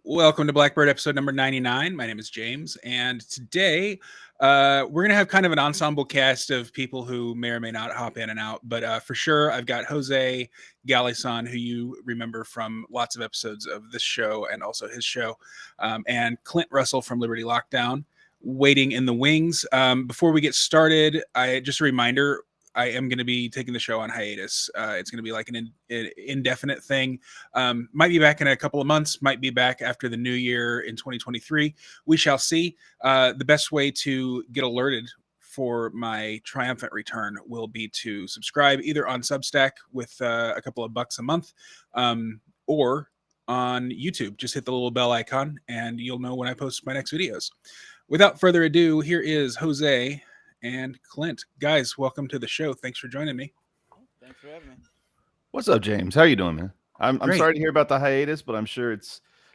Welcome to Blackbird episode number 99. My name is James, and today we're going to have kind of an ensemble cast of people who may or may not hop in and out, but for sure I've got Jose Galison, who you remember from lots of episodes of this show and also his show, and Clint Russell from Liberty Lockdown waiting in the wings. Before we get started, just a reminder, I am going to be taking the show on hiatus. It's going to be like an indefinite thing. Might be back in a couple of months, might be back after the new year in 2023. We shall see. The best way to get alerted for my triumphant return will be to subscribe either on Substack with a couple of bucks a month or on YouTube. Just hit the little bell icon and you'll know when I post my next videos. Without further ado, here is Jose and Clint. Guys, welcome to the show. Thanks for joining me. Thanks for having me. What's up, James? How you doing, man? I'm Great. sorry to hear about the hiatus, but I'm sure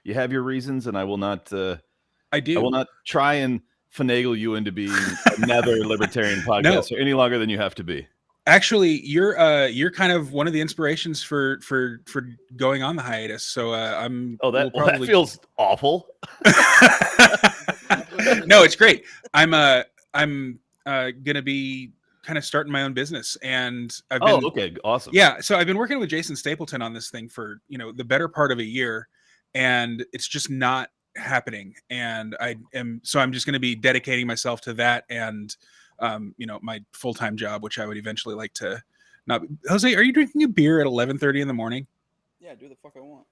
you have your reasons, and I will not. I will not try and finagle you into being another libertarian podcaster any longer than you have to be. Actually, you're kind of one of the inspirations for going on the hiatus. So I'm. Oh, that feels awful. No, it's great. I'm gonna be kind of starting my own business, and I've been okay, awesome. Yeah, so I've been working with Jason Stapleton on this thing for the better part of a year, and it's just not happening. And I'm just going to be dedicating myself to that, and my full-time job, which I would eventually like to not. Jose, are you drinking a beer at 11:30 in the morning? Yeah, do the fuck I want.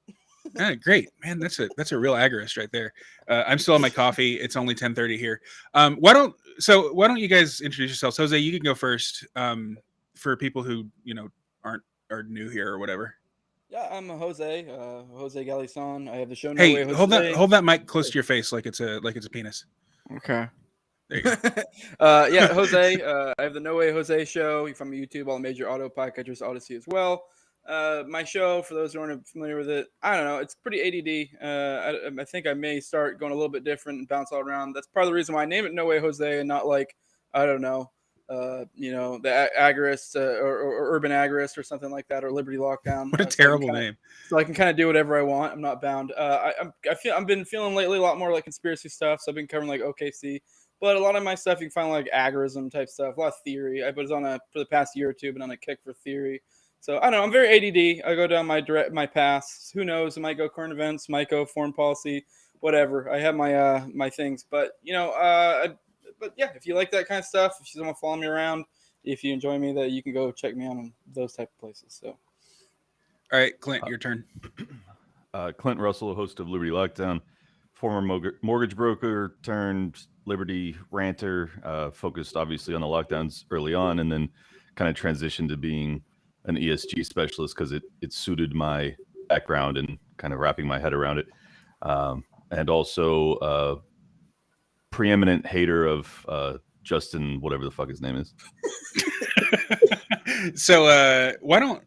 Great, man. That's a real agorist right there. I'm still on my coffee. It's only 10:30 here. Why don't you guys introduce yourselves? Jose, you can go first. For people who are new here or whatever. Yeah, I'm Jose Galison. I have the show. Hey, hold that mic close to your face like it's a penis. Okay. There you go. Yeah, Jose. I have the No Way Jose show. You find me on YouTube, all the major auto podcatchers, Odyssey as well. My show, for those who aren't familiar with it, I don't know, it's pretty ADD. I think I may start going a little bit different and bounce all around. That's part of the reason why I name it No Way Jose and not like, I don't know, the agorist or urban agorist or something like that, or Liberty Lockdown. What a terrible name. So I can kind of do whatever I want. I'm not bound. I've been feeling lately a lot more like conspiracy stuff. So I've been covering like OKC, but a lot of my stuff you can find like agorism type stuff, a lot of theory. I was for the past year or two, been on a kick for theory. So I don't know. I'm very ADD. I go down my paths. Who knows? I might go current events, might go foreign policy, whatever. I have my things, but but yeah, if you like that kind of stuff, if you want to follow me around, if you enjoy me, that you can go check me out on those type of places. So, all right, Clint, your turn. Clint Russell, host of Liberty Lockdown, former mortgage broker turned Liberty ranter, focused obviously on the lockdowns early on, and then kind of transitioned to being an ESG specialist because it suited my background and kind of wrapping my head around it. And also preeminent hater of Justin, whatever the fuck his name is. So why don't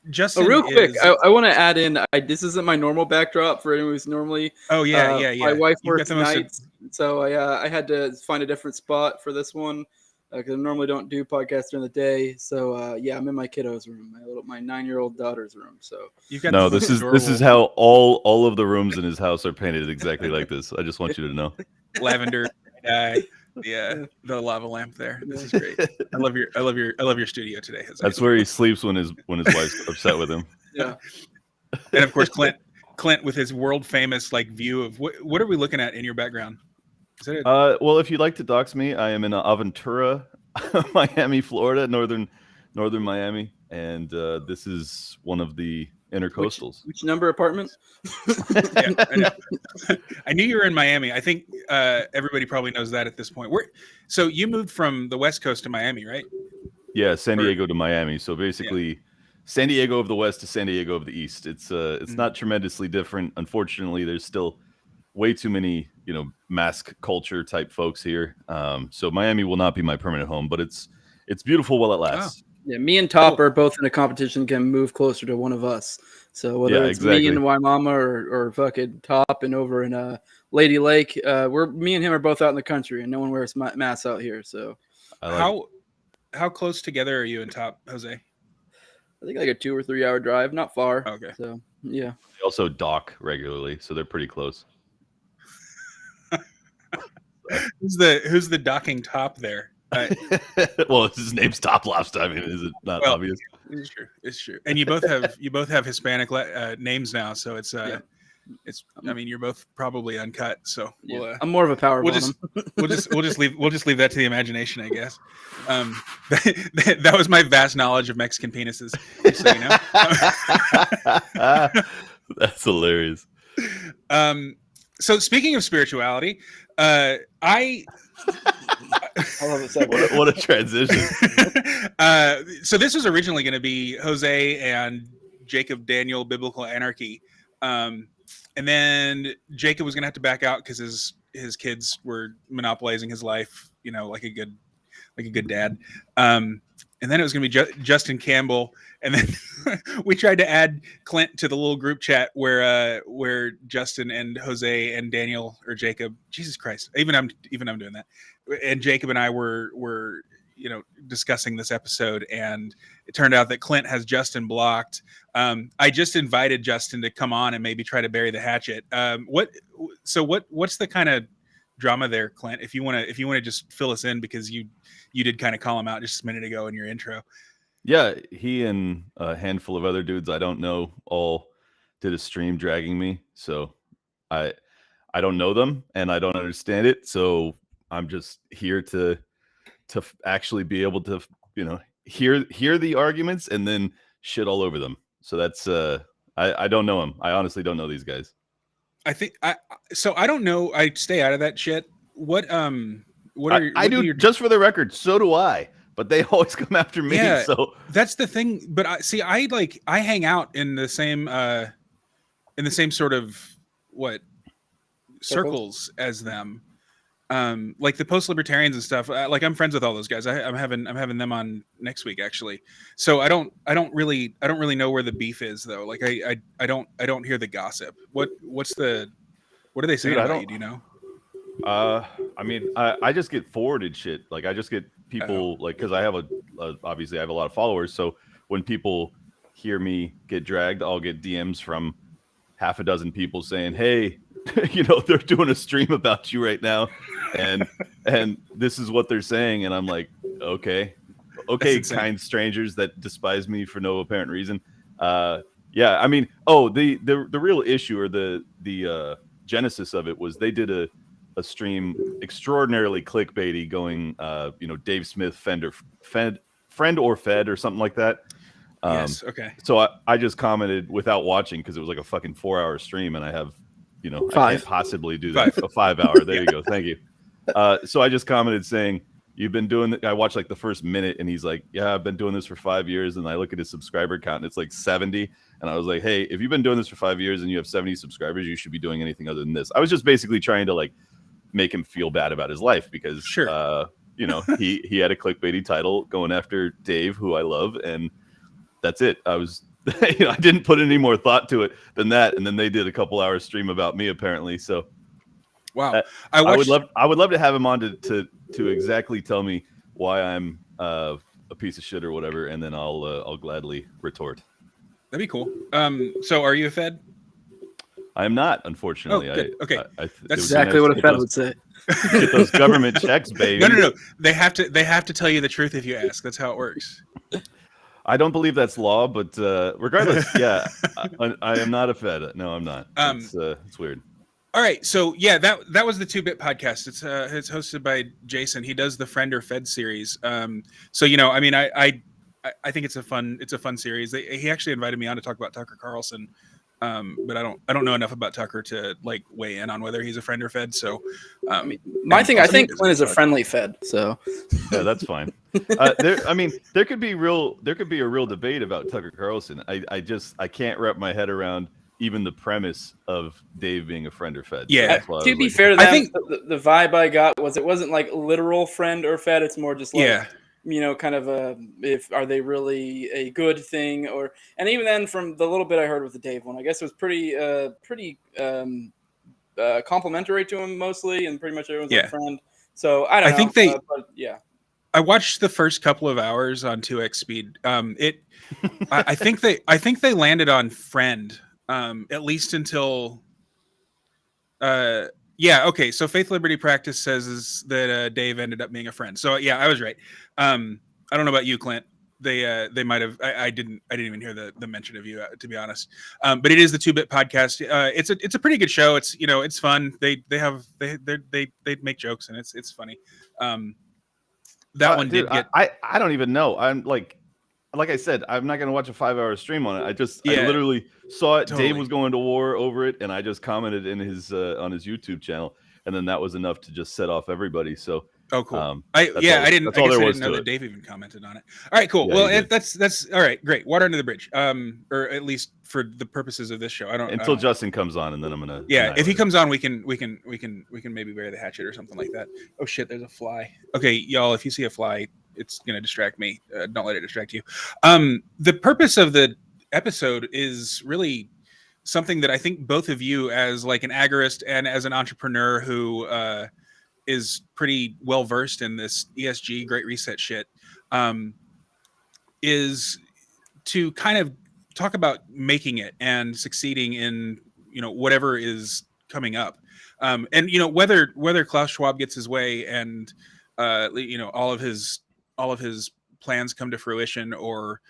Justin real quick, I want to add in, this isn't my normal backdrop for anyone who's normally yeah. My wife works nights, so I had to find a different spot for this one. Because I normally don't do podcasts during the day, so I'm in my kiddo's room, my 9-year-old daughter's room. So this is how all of the rooms in his house are painted exactly like this. I just want you to know. Lavender, the lava lamp there. This is great. I love your studio today. That's where he sleeps when his wife's upset with him. Yeah, and of course Clint with his world famous view of what are we looking at in your background? Well, if you'd like to dox me, I am in Aventura, Miami, Florida, northern Miami, and this is one of the intercoastals. Which number apartment? Yeah, I know. I knew you were in Miami. I think everybody probably knows that at this point. So you moved from the West Coast to Miami, right? Yeah, San Diego to Miami. So basically, San Diego of the West to San Diego of the East. It's not tremendously different. Unfortunately, there's still way too many, mask culture type folks here. So Miami will not be my permanent home, but it's beautiful while it lasts. Yeah, me and Top are both in a competition, can move closer to one of us. So whether it's me in Waimama or fucking Top and over in Lady Lake, me and him are both out in the country, and no one wears masks out here. So how close together are you and Top, Jose? I think like a 2 or 3 hour drive, not far. Okay. So yeah. They also dock regularly, so they're pretty close. Who's the docking Top there? Well, his name's Top Lobster. I mean, is it not obvious? It's true. And you both have Hispanic names now, so it's I mean, you're both probably uncut. So I'm more of a power. We'll just leave that to the imagination, I guess. That was my vast knowledge of Mexican penises. Just so you know. That's hilarious. So speaking of spirituality, I love it. What a transition. So this was originally going to be Jose and Jacob Daniel Biblical Anarchy. And then Jacob was going to have to back out because his kids were monopolizing his life, like a good dad. And then it was going to be Justin Campbell. And then we tried to add Clint to the little group chat where Justin and Jose and Daniel or Jacob, Jesus Christ, even I'm doing that. And Jacob and I were discussing this episode, and it turned out that Clint has Justin blocked. I just invited Justin to come on and maybe try to bury the hatchet. What's the kind of drama there, Clint? If you want to just fill us in, because you did kind of call him out just a minute ago in your intro. Yeah, he and a handful of other dudes I don't know all did a stream dragging me. So I don't know them and I don't understand it. So I'm just here to actually be able to, hear the arguments and then shit all over them. So that's I don't know them. I honestly don't know these guys. I don't know. I stay out of that shit. I do, just for the record, so do I. But they always come after me. Yeah, so that's the thing. But I hang out in the same sort of circles as them. Like the post-libertarians and stuff. Like I'm friends with all those guys. I'm having them on next week actually. So I don't really know where the beef is though. Like I don't hear the gossip. What are they saying about you? Do you know? I mean, I just get forwarded shit. Like I just get people because I have obviously I have a lot of followers. So when people hear me get dragged, I'll get DMs from half a dozen people saying, "Hey, they're doing a stream about you right now, and this is what they're saying." And I'm like, okay, kind strangers that despise me for no apparent reason. Yeah, I mean, the real issue or the genesis of it was they did a stream extraordinarily clickbaity going, Dave Smith friend or fed or something like that. Yes. Okay. So I just commented without watching because it was like a fucking 4-hour stream and I have, I can't possibly do that. A 5-hour. There you go. Thank you. So I just commented saying, you've been doing I watched like the first minute and he's like, yeah, I've been doing this for 5 years. And I look at his subscriber count and it's like 70. And I was like, hey, if you've been doing this for 5 years and you have 70 subscribers, you should be doing anything other than this. I was just basically trying to make him feel bad about his life because, sure. he had a clickbaity title going after Dave, who I love. And that's it. I was, I didn't put any more thought to it than that. And then they did a couple hours stream about me apparently. So wow. I would love to have him on to exactly tell me why I'm a piece of shit or whatever. And then I'll gladly retort. That'd be cool. So are you a Fed? I am not, unfortunately. Oh, good. Okay. That's exactly what a Fed would say. Get those government checks, baby. No. They have to tell you the truth if you ask. That's how it works. I don't believe that's law, but regardless, yeah, I am not a Fed. No, I'm not. It's weird. All right, so yeah, that was the 2-Bit podcast. It's hosted by Jason. He does the Friend or Fed series. So I mean, I think it's a fun series. He actually invited me on to talk about Tucker Carlson. But I don't know enough about Tucker to weigh in on whether he's a friend or Fed. So, I think Clint is a friendly Fed. So, yeah, that's fine. There could be a real debate about Tucker Carlson. I can't wrap my head around. even the premise of Dave being a friend or fed. Yeah. So that's why I To was be like, fair to them, I think the vibe I got was it wasn't like literal friend or fed. It's more just like, yeah. kind of are they really a good thing, and even then from the little bit I heard with the Dave one, I guess it was pretty complimentary to him mostly, and pretty much everyone's like friend. So I don't know. think but yeah. I watched the first couple of hours on 2x speed. I think they landed on friend, at least until yeah, okay. So Faith Liberty Practice says is that Dave ended up being a friend. So yeah, I was right. I don't know about you, Clint. They might have. I didn't even hear the mention of you, to be honest. But it is the 2-Bit podcast. It's a pretty good show. It's it's fun. They make jokes and it's funny. That one dude, did get. I don't even know. I'm like I said, I'm not gonna watch a 5-hour stream on it. I literally saw it. Totally. Dave was going to war over it, and I just commented in his on his YouTube channel, and then that was enough to just set off everybody. So oh, cool. I didn't know to that Dave even commented on it. All right, cool. Yeah, well, that's all right. Great. Water under the bridge. Or at least for the purposes of this show. I don't until Justin comes on, and then I'm gonna. Yeah, if he comes on, we can maybe bury the hatchet or something like that. Oh shit, there's a fly. Okay, y'all, if you see a fly, it's gonna distract me. Don't let it distract you. The purpose of the episode is really something that I think both of you, as like an agorist and as an entrepreneur who is pretty well versed in this ESG Great Reset shit, is to kind of talk about making it and succeeding in whatever is coming up, and whether Klaus Schwab gets his way and all of his plans come to fruition, or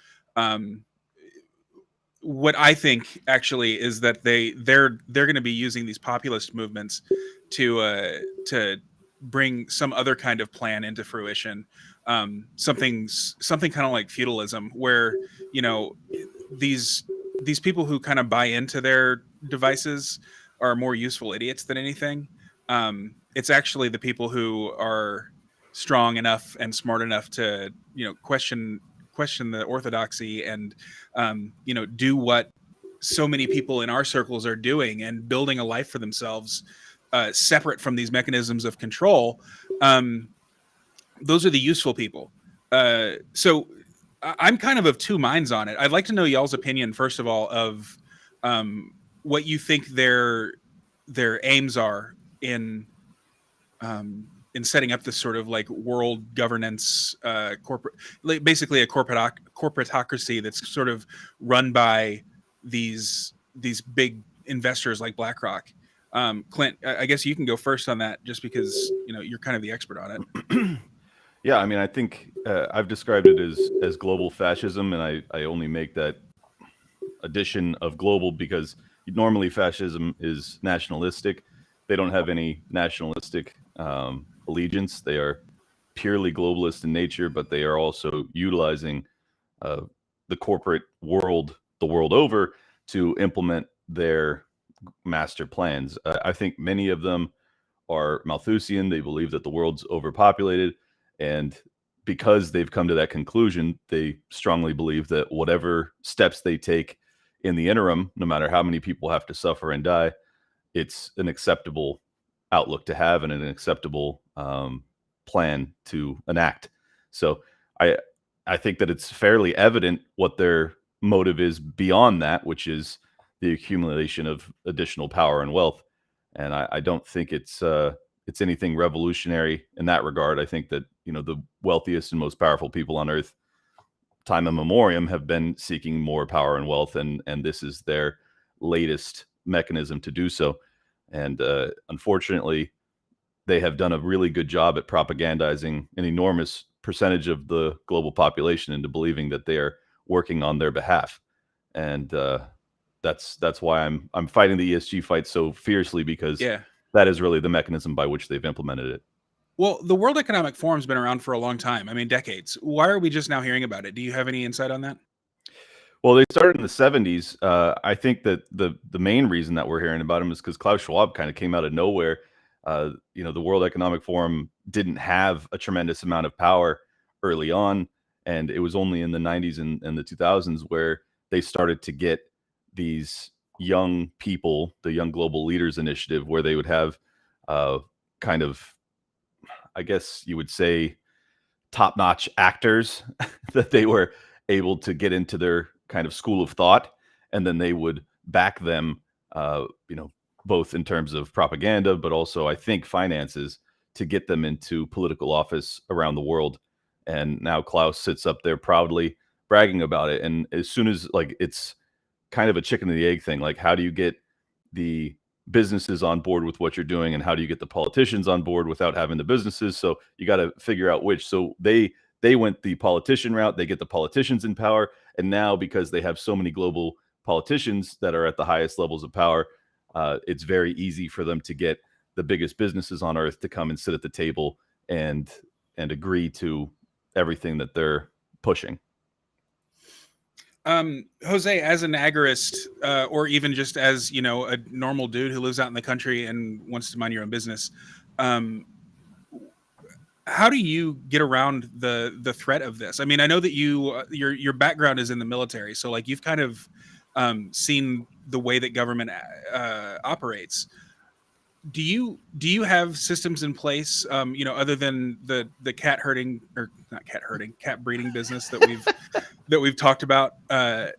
what I think actually is that they're going to be using these populist movements to bring some other kind of plan into fruition, something kind of like feudalism, where these people who kind of buy into their devices are more useful idiots than anything. It's actually the people who are strong enough and smart enough to question the orthodoxy and do what so many people in our circles are doing and building a life for themselves, separate from these mechanisms of control. Those are the useful people. So I'm kind of two minds on it. I'd like to know y'all's opinion, first of all, of what you think their aims are in setting up this sort of like world governance, basically a corporatocracy that's sort of run by these big investors like BlackRock. Clint, I guess you can go first on that, just because you're kind of the expert on it. Yeah, I mean, I think I've described it as global fascism, and I only make that addition of global because normally fascism is nationalistic. They don't have any nationalistic allegiance. They are purely globalist in nature, but they are also utilizing the corporate world, the world over, to implement their master plans. I think many of them are Malthusian. They believe that the world's overpopulated, and because they've come to that conclusion, they strongly believe that whatever steps they take in the interim, no matter how many people have to suffer and die, it's an acceptable outlook to have and an acceptable plan to enact. So I think that it's fairly evident what their motive is beyond that, which is the accumulation of additional power and wealth. And I don't think it's anything revolutionary in that regard. I think that the wealthiest and most powerful people on earth, time immemorial, have been seeking more power and wealth, and this is their latest mechanism to do so. And unfortunately, they have done a really good job at propagandizing an enormous percentage of the global population into believing that they are working on their behalf. And that's why I'm fighting the ESG fight so fiercely, because that is really the mechanism by which they've implemented it. Well, the World Economic Forum's been around for a long time. I mean, decades. Why are we just now hearing about it? Do you have any insight on that? Well, they started in the 70s. I think that the main reason that we're hearing about them is because Klaus Schwab kind of came out of nowhere. The World Economic Forum didn't have a tremendous amount of power early on, and it was only in the 90s and the 2000s where they started to get these young people, the Young Global Leaders Initiative, where they would have kind of, I guess you would say, top-notch actors that they were able to get into their kind of school of thought, and then they would back them, both in terms of propaganda, but also I think finances, to get them into political office around the world. And now Klaus sits up there proudly bragging about it. And as soon as, like, it's kind of a chicken and the egg thing, like, how do you get the businesses on board with what you're doing, and how do you get the politicians on board without having the businesses? So you got to figure out which. So they went the politician route. They get the politicians in power, and now because they have so many global politicians that are at the highest levels of power, it's very easy for them to get the biggest businesses on earth to come and sit at the table and agree to everything that they're pushing. Jose, as an agorist, or even just as, a normal dude who lives out in the country and wants to mind your own business, how do you get around the threat of this? I mean, I know that your background is in the military, so like you've kind of seen the way that government operates. Do you have systems in place, other than the cat breeding business that we've talked about? That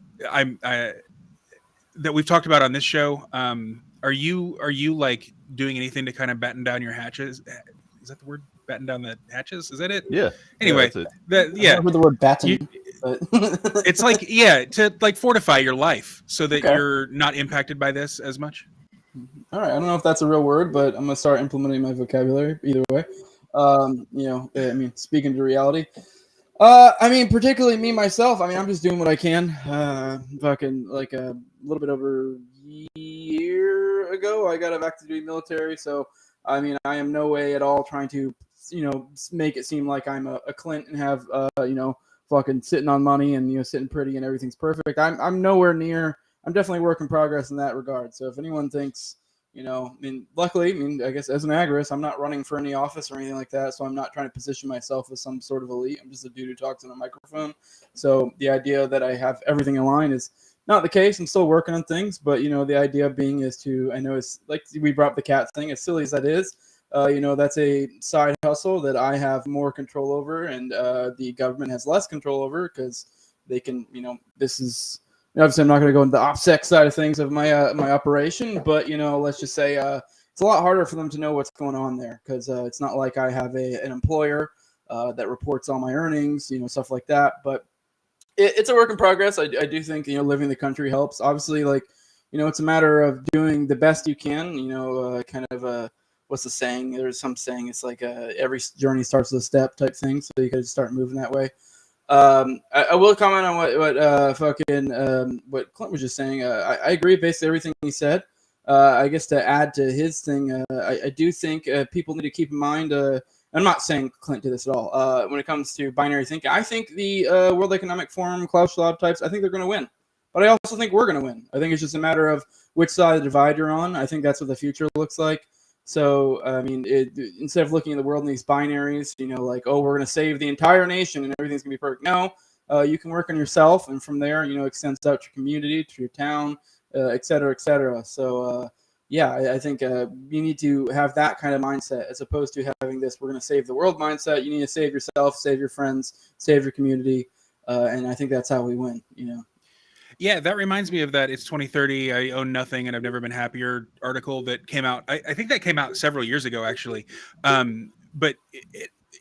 we've talked about on this show. Are you like doing anything to kind of batten down your hatches? Is that the word? Batten down the hatches? Is that it? Yeah. Anyway, I remember the word batten. But it's like, to like fortify your life so that you're not impacted by this as much. All right, I don't know if that's a real word, but I'm gonna start implementing my vocabulary either way. Speaking to reality. Particularly me myself. I'm just doing what I can. Fucking like a little bit over a year ago, I got back to doing military. So I am no way at all trying to, make it seem like I'm a Clint and have fucking sitting on money and sitting pretty and everything's perfect. I'm nowhere near. I'm definitely work in progress in that regard. So if anyone thinks, luckily, I guess as an agorist, I'm not running for any office or anything like that. So I'm not trying to position myself as some sort of elite. I'm just a dude who talks on a microphone. So the idea that I have everything in line is not the case. I'm still working on things, but the idea being is I know it's like we brought up the cat thing, as silly as that is, that's a side hustle that I have more control over, and the government has less control over because they can, this is. Obviously, I'm not going to go into the OPSEC side of things of my my operation, but let's just say it's a lot harder for them to know what's going on there because it's not like I have an employer that reports all my earnings, stuff like that. But it's a work in progress. I do think living in the country helps. Obviously, it's a matter of doing the best you can. What's the saying? There's some saying it's like every journey starts with a step type thing, so you got to start moving that way. I will comment on what Clint was just saying. I agree basically everything he said. I guess to add to his thing, I do think people need to keep in mind. I'm not saying Clint did this at all. When it comes to binary thinking, I think the World Economic Forum, Klaus Schwab types, I think they're going to win. But I also think we're going to win. I think it's just a matter of which side of the divide you're on. I think that's what the future looks like. So, instead of looking at the world in these binaries, we're going to save the entire nation and everything's going to be perfect. No, you can work on yourself, and from there, extends out to your community, to your town, et cetera, et cetera. So, I think you need to have that kind of mindset as opposed to having this, we're going to save the world mindset. You need to save yourself, save your friends, save your community. And I think that's how we win, Yeah, that reminds me of that It's 2030, I own nothing and I've never been happier article that came out. I think that came out several years ago, actually. But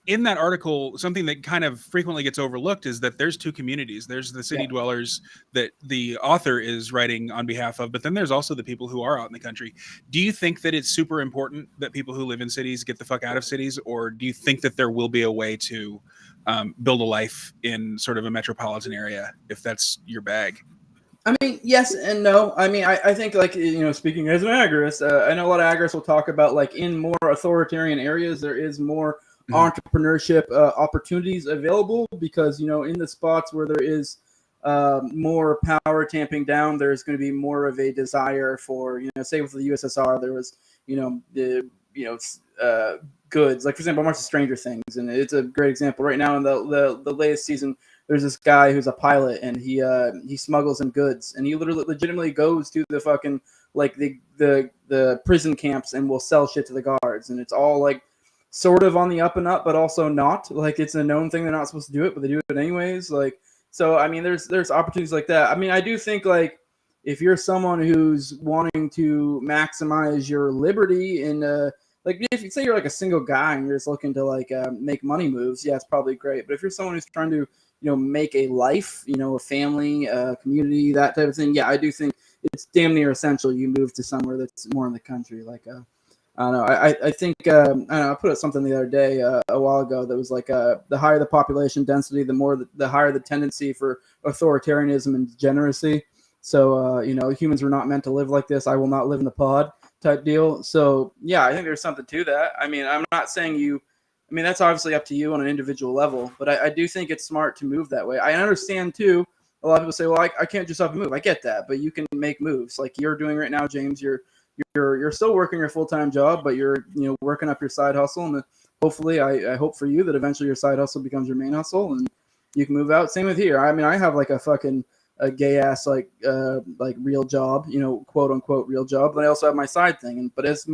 in that article, something that kind of frequently gets overlooked is that there's two communities. There's the city dwellers that the author is writing on behalf of, but then there's also the people who are out in the country. Do you think that it's super important that people who live in cities get the fuck out of cities? Or do you think that there will be a way to build a life in sort of a metropolitan area if that's your bag? Yes and no. I think speaking as an agorist, I know a lot of agorists will talk about in more authoritarian areas, there is more entrepreneurship opportunities available because, in the spots where there is more power tamping down, there's going to be more of a desire for, say with the USSR, there was, goods. Like, for example, I'm watching Stranger Things, and it's a great example. Right now in the latest season, there's this guy who's a pilot, and he smuggles in goods, and he legitimately goes to the fucking like the prison camps and will sell shit to the guards, and it's all like sort of on the up and up, but also not. Like it's a known thing they're not supposed to do it, but they do it anyways. Like so, I mean, there's opportunities like that. I mean, I do think like if you're someone who's wanting to maximize your liberty in like if you say you're like a single guy and you're just looking to like make money moves, yeah, it's probably great. But if you're someone who's trying to make a life, a family, community, that type of thing, yeah, I do think it's damn near essential you move to somewhere that's more in the country. Like I don't know. I think I don't know. I put out something the other day a while ago that was like the higher the population density, the higher the tendency for authoritarianism and degeneracy. So humans were not meant to live like this. I will not live in the pod type deal. So yeah, I think there's something to that. I mean, I'm not saying that's obviously up to you on an individual level, but I do think it's smart to move that way. I understand too. A lot of people say, well, I can't just up and move. I get that, but you can make moves like you're doing right now, James. You're still working your full-time job, but you're working up your side hustle, and hopefully I hope for you that eventually your side hustle becomes your main hustle and you can move out. Same with here. I mean, I have like a gay ass like real job, quote unquote real job, but I also have my side thing. But as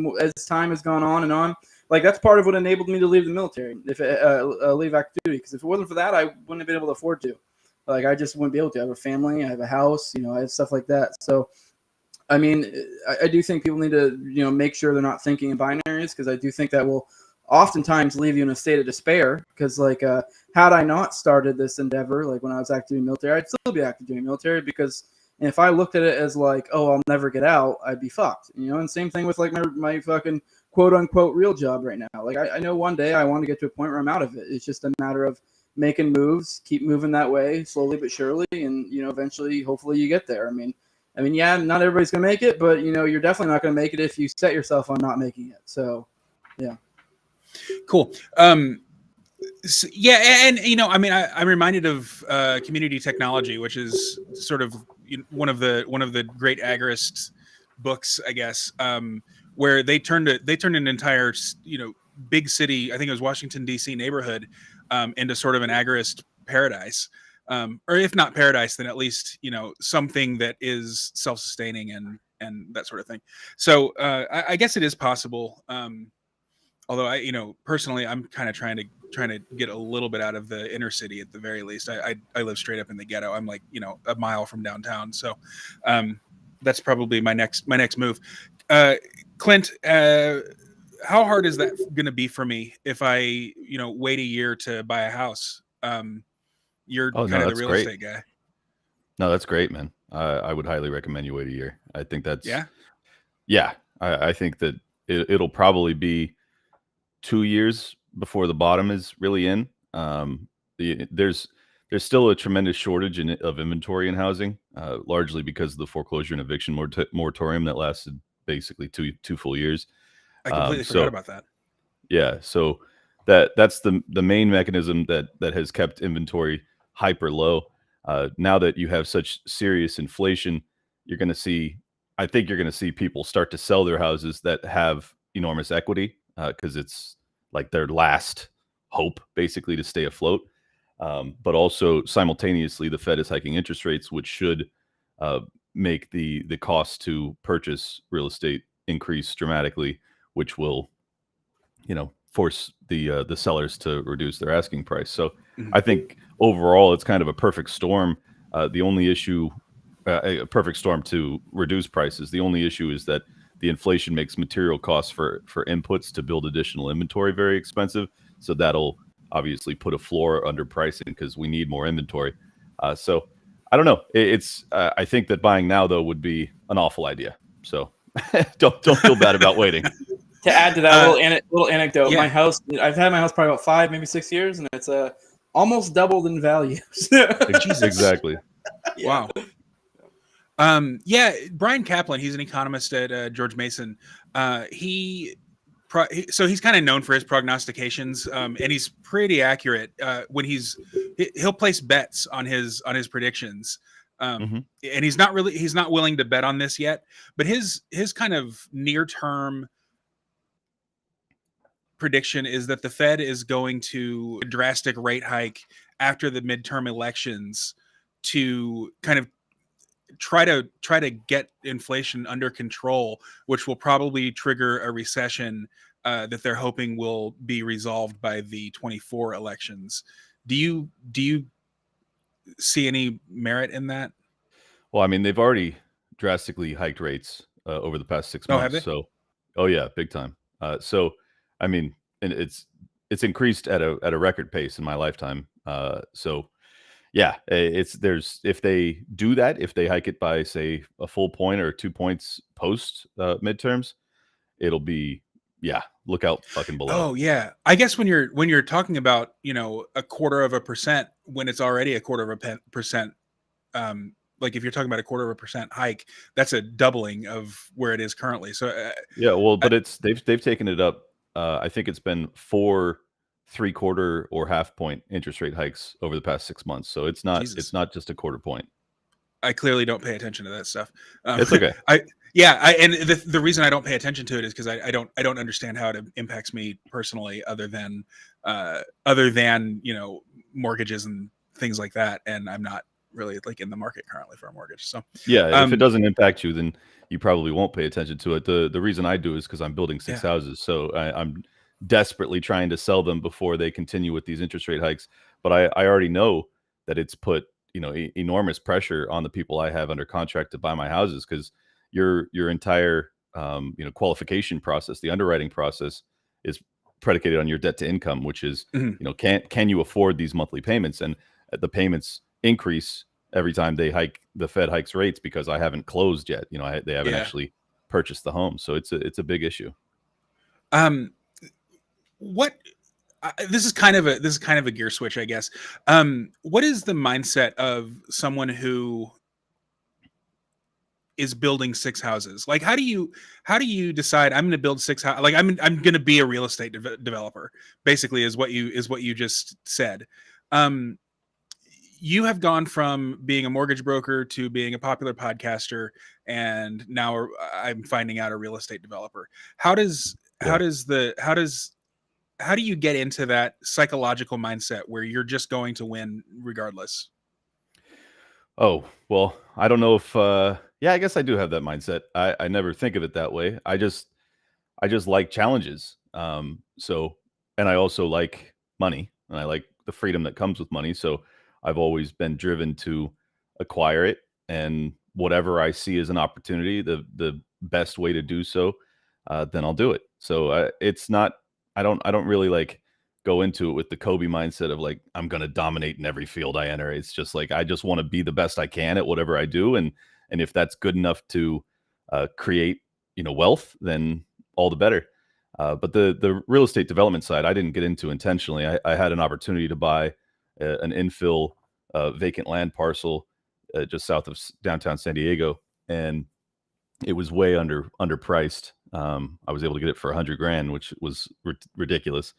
time has gone on and on, like that's part of what enabled me to leave the military, leave active duty, because if it wasn't for that, I wouldn't have been able to afford to. Like I just wouldn't be able to. I have a family, I have a house, I have stuff like that. So I mean, I do think people need to, make sure they're not thinking in binaries, because I do think that will oftentimes leave you in a state of despair. Because, like, had I not started this endeavor, like when I was active duty military, I'd still be active duty military, because if I looked at it as like, oh, I'll never get out, I'd be fucked. And same thing with like my fucking quote unquote real job right now. Like, I know one day I want to get to a point where I'm out of it. It's just a matter of making moves, keep moving that way slowly but surely, and eventually, hopefully, you get there. I mean, yeah, not everybody's going to make it, but, you're definitely not going to make it if you set yourself on not making it. So, yeah. Cool. So, yeah. And, I mean, I'm reminded of Community Technology, which is sort of one of the great agorist books, I guess, where they turned an entire, big city, I think it was Washington, D.C. neighborhood into sort of an agorist paradise. Or if not paradise, then at least something that is self-sustaining and that sort of thing. So I guess it is possible. Although I personally, I'm kind of trying to get a little bit out of the inner city at the very least. I live straight up in the ghetto. I'm like a mile from downtown. So that's probably my next move. Clint, how hard is that going to be for me if I wait a year to buy a house? You're kind of the real estate guy. No, that's great, man. I would highly recommend you wait a year. I think that's yeah. I think that it'll probably be 2 years before the bottom is really in. There's still a tremendous shortage of inventory in housing, largely because of the foreclosure and eviction moratorium that lasted basically two full years. I completely forgot about that. Yeah, so that's the main mechanism that has kept inventory hyper low. Now that you have such serious inflation, I think you're going to see people start to sell their houses that have enormous equity, because it's like their last hope basically to stay afloat. But also simultaneously, the Fed is hiking interest rates, which should make the cost to purchase real estate increase dramatically, which will force the sellers to reduce their asking price. So I think overall it's kind of a perfect storm. The only issue, a perfect storm to reduce prices. The only issue is that the inflation makes material costs for inputs to build additional inventory very expensive. So that'll obviously put a floor under pricing because we need more inventory. So I don't know. I think that buying now though would be an awful idea. So don't feel bad about waiting. To add to that little anecdote, yeah. My house, I've had my house probably about 5, maybe 6 years, and it's almost doubled in value. Jesus. Exactly. Wow. Brian Kaplan, he's an economist at George Mason. So he's kind of known for his prognostications, and he's pretty accurate when he'll place bets on his predictions. And he's not willing to bet on this yet, but his kind of near term prediction is that the Fed is going to drastic rate hike after the midterm elections to kind of try to get inflation under control, which will probably trigger a recession that they're hoping will be resolved by the 24 elections. Do you see any merit in that? Well, I mean, they've already drastically hiked rates over the past 6 Oh, have months. they? So, oh yeah, big time. So, I mean, and it's increased at a record pace in my lifetime. So, yeah, if they do that, if they hike it by say a full point or 2 points post midterms, it'll be look out fucking below. Oh yeah, I guess when you're talking about a quarter of a percent when it's already a quarter of a percent, like if you're talking about a quarter of a percent hike, that's a doubling of where it is currently. So Yeah, well, but they've taken it up. I think it's been 4 3/4 or half point interest rate hikes over the past 6 months. So it's Jesus, not just a quarter point. I clearly don't pay attention to that stuff. It's okay. And the reason I don't pay attention to it is because I don't understand how it impacts me personally, other than mortgages and things like that, and I'm not really like in the market currently for a mortgage. So Yeah, if it doesn't impact you, then you probably won't pay attention to it. The reason I do is because I'm building 6 yeah, houses, so I'm desperately trying to sell them before they continue with these interest rate hikes. But I already know that it's put enormous pressure on the people I have under contract to buy my houses, because your entire qualification process, the underwriting process, is predicated on your debt to income, which is Mhm. can you afford these monthly payments, and the payments increase every time the Fed hikes rates, because I haven't closed yet. They haven't Yeah. actually purchased the home, so it's a big issue. Um, what this is kind of a gear switch, I guess. What is the mindset of someone who is building 6 houses? Like, how do you decide I'm going to build 6 houses? Like, I'm going to be a real estate developer. Basically, is what you just said. Um, you have gone from being a mortgage broker to being a popular podcaster, and now I'm finding out a real estate developer. How does Yeah. how do you get into that psychological mindset where you're just going to win regardless? Oh, well, I don't know if yeah, I guess I do have that mindset. I never think of it that way. I just like challenges. So, and I also like money, and I like the freedom that comes with money. So I've always been driven to acquire it, and whatever I see as an opportunity, the best way to do so, then I'll do it. So it's not. I don't really like go into it with the Kobe mindset of like I'm going to dominate in every field I enter. It's just like I just want to be the best I can at whatever I do, and if that's good enough to create wealth, then all the better. But the real estate development side, I didn't get into intentionally. I had an opportunity to buy an infill vacant land parcel just south of downtown San Diego, and it was way underpriced. I was able to get it for 100 grand, which was ridiculous.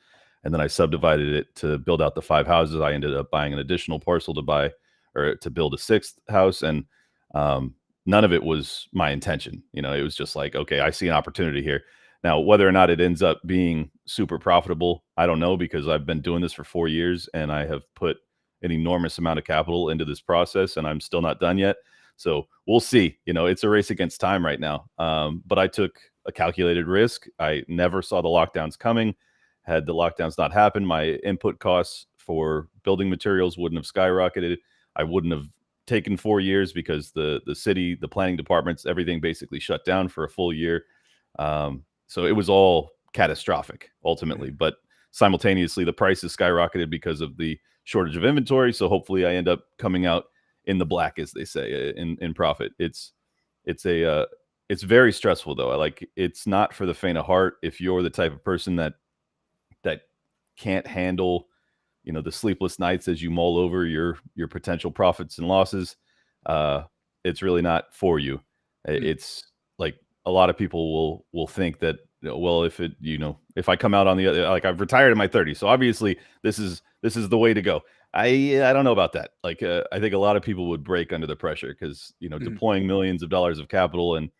And then I subdivided it to build out the 5 houses. I ended up buying an additional parcel to buy or to build a 6th house, and none of it was my intention. It was just like, okay, I see an opportunity here. Now, whether or not it ends up being super profitable, I don't know, because I've been doing this for 4 years and I have put an enormous amount of capital into this process, and I'm still not done yet. So we'll see. It's a race against time right now. But I took a calculated risk. I never saw the lockdowns coming. Had the lockdowns not happened, my input costs for building materials wouldn't have skyrocketed. I wouldn't have taken 4 years because the city, the planning departments, everything basically shut down for a full year. So it was all catastrophic ultimately, but simultaneously the prices skyrocketed because of the shortage of inventory. So hopefully I end up coming out in the black, as they say, in profit. It's very stressful though. It's not for the faint of heart. If you're the type of person that can't handle the sleepless nights as you mull over your potential profits and losses, it's really not for you. It's like a lot of people will think that, well, if I come out on the other, like I've retired in my 30s, so obviously this is the way to go. I don't know about that. I think a lot of people would break under the pressure, because deploying millions of dollars of capital and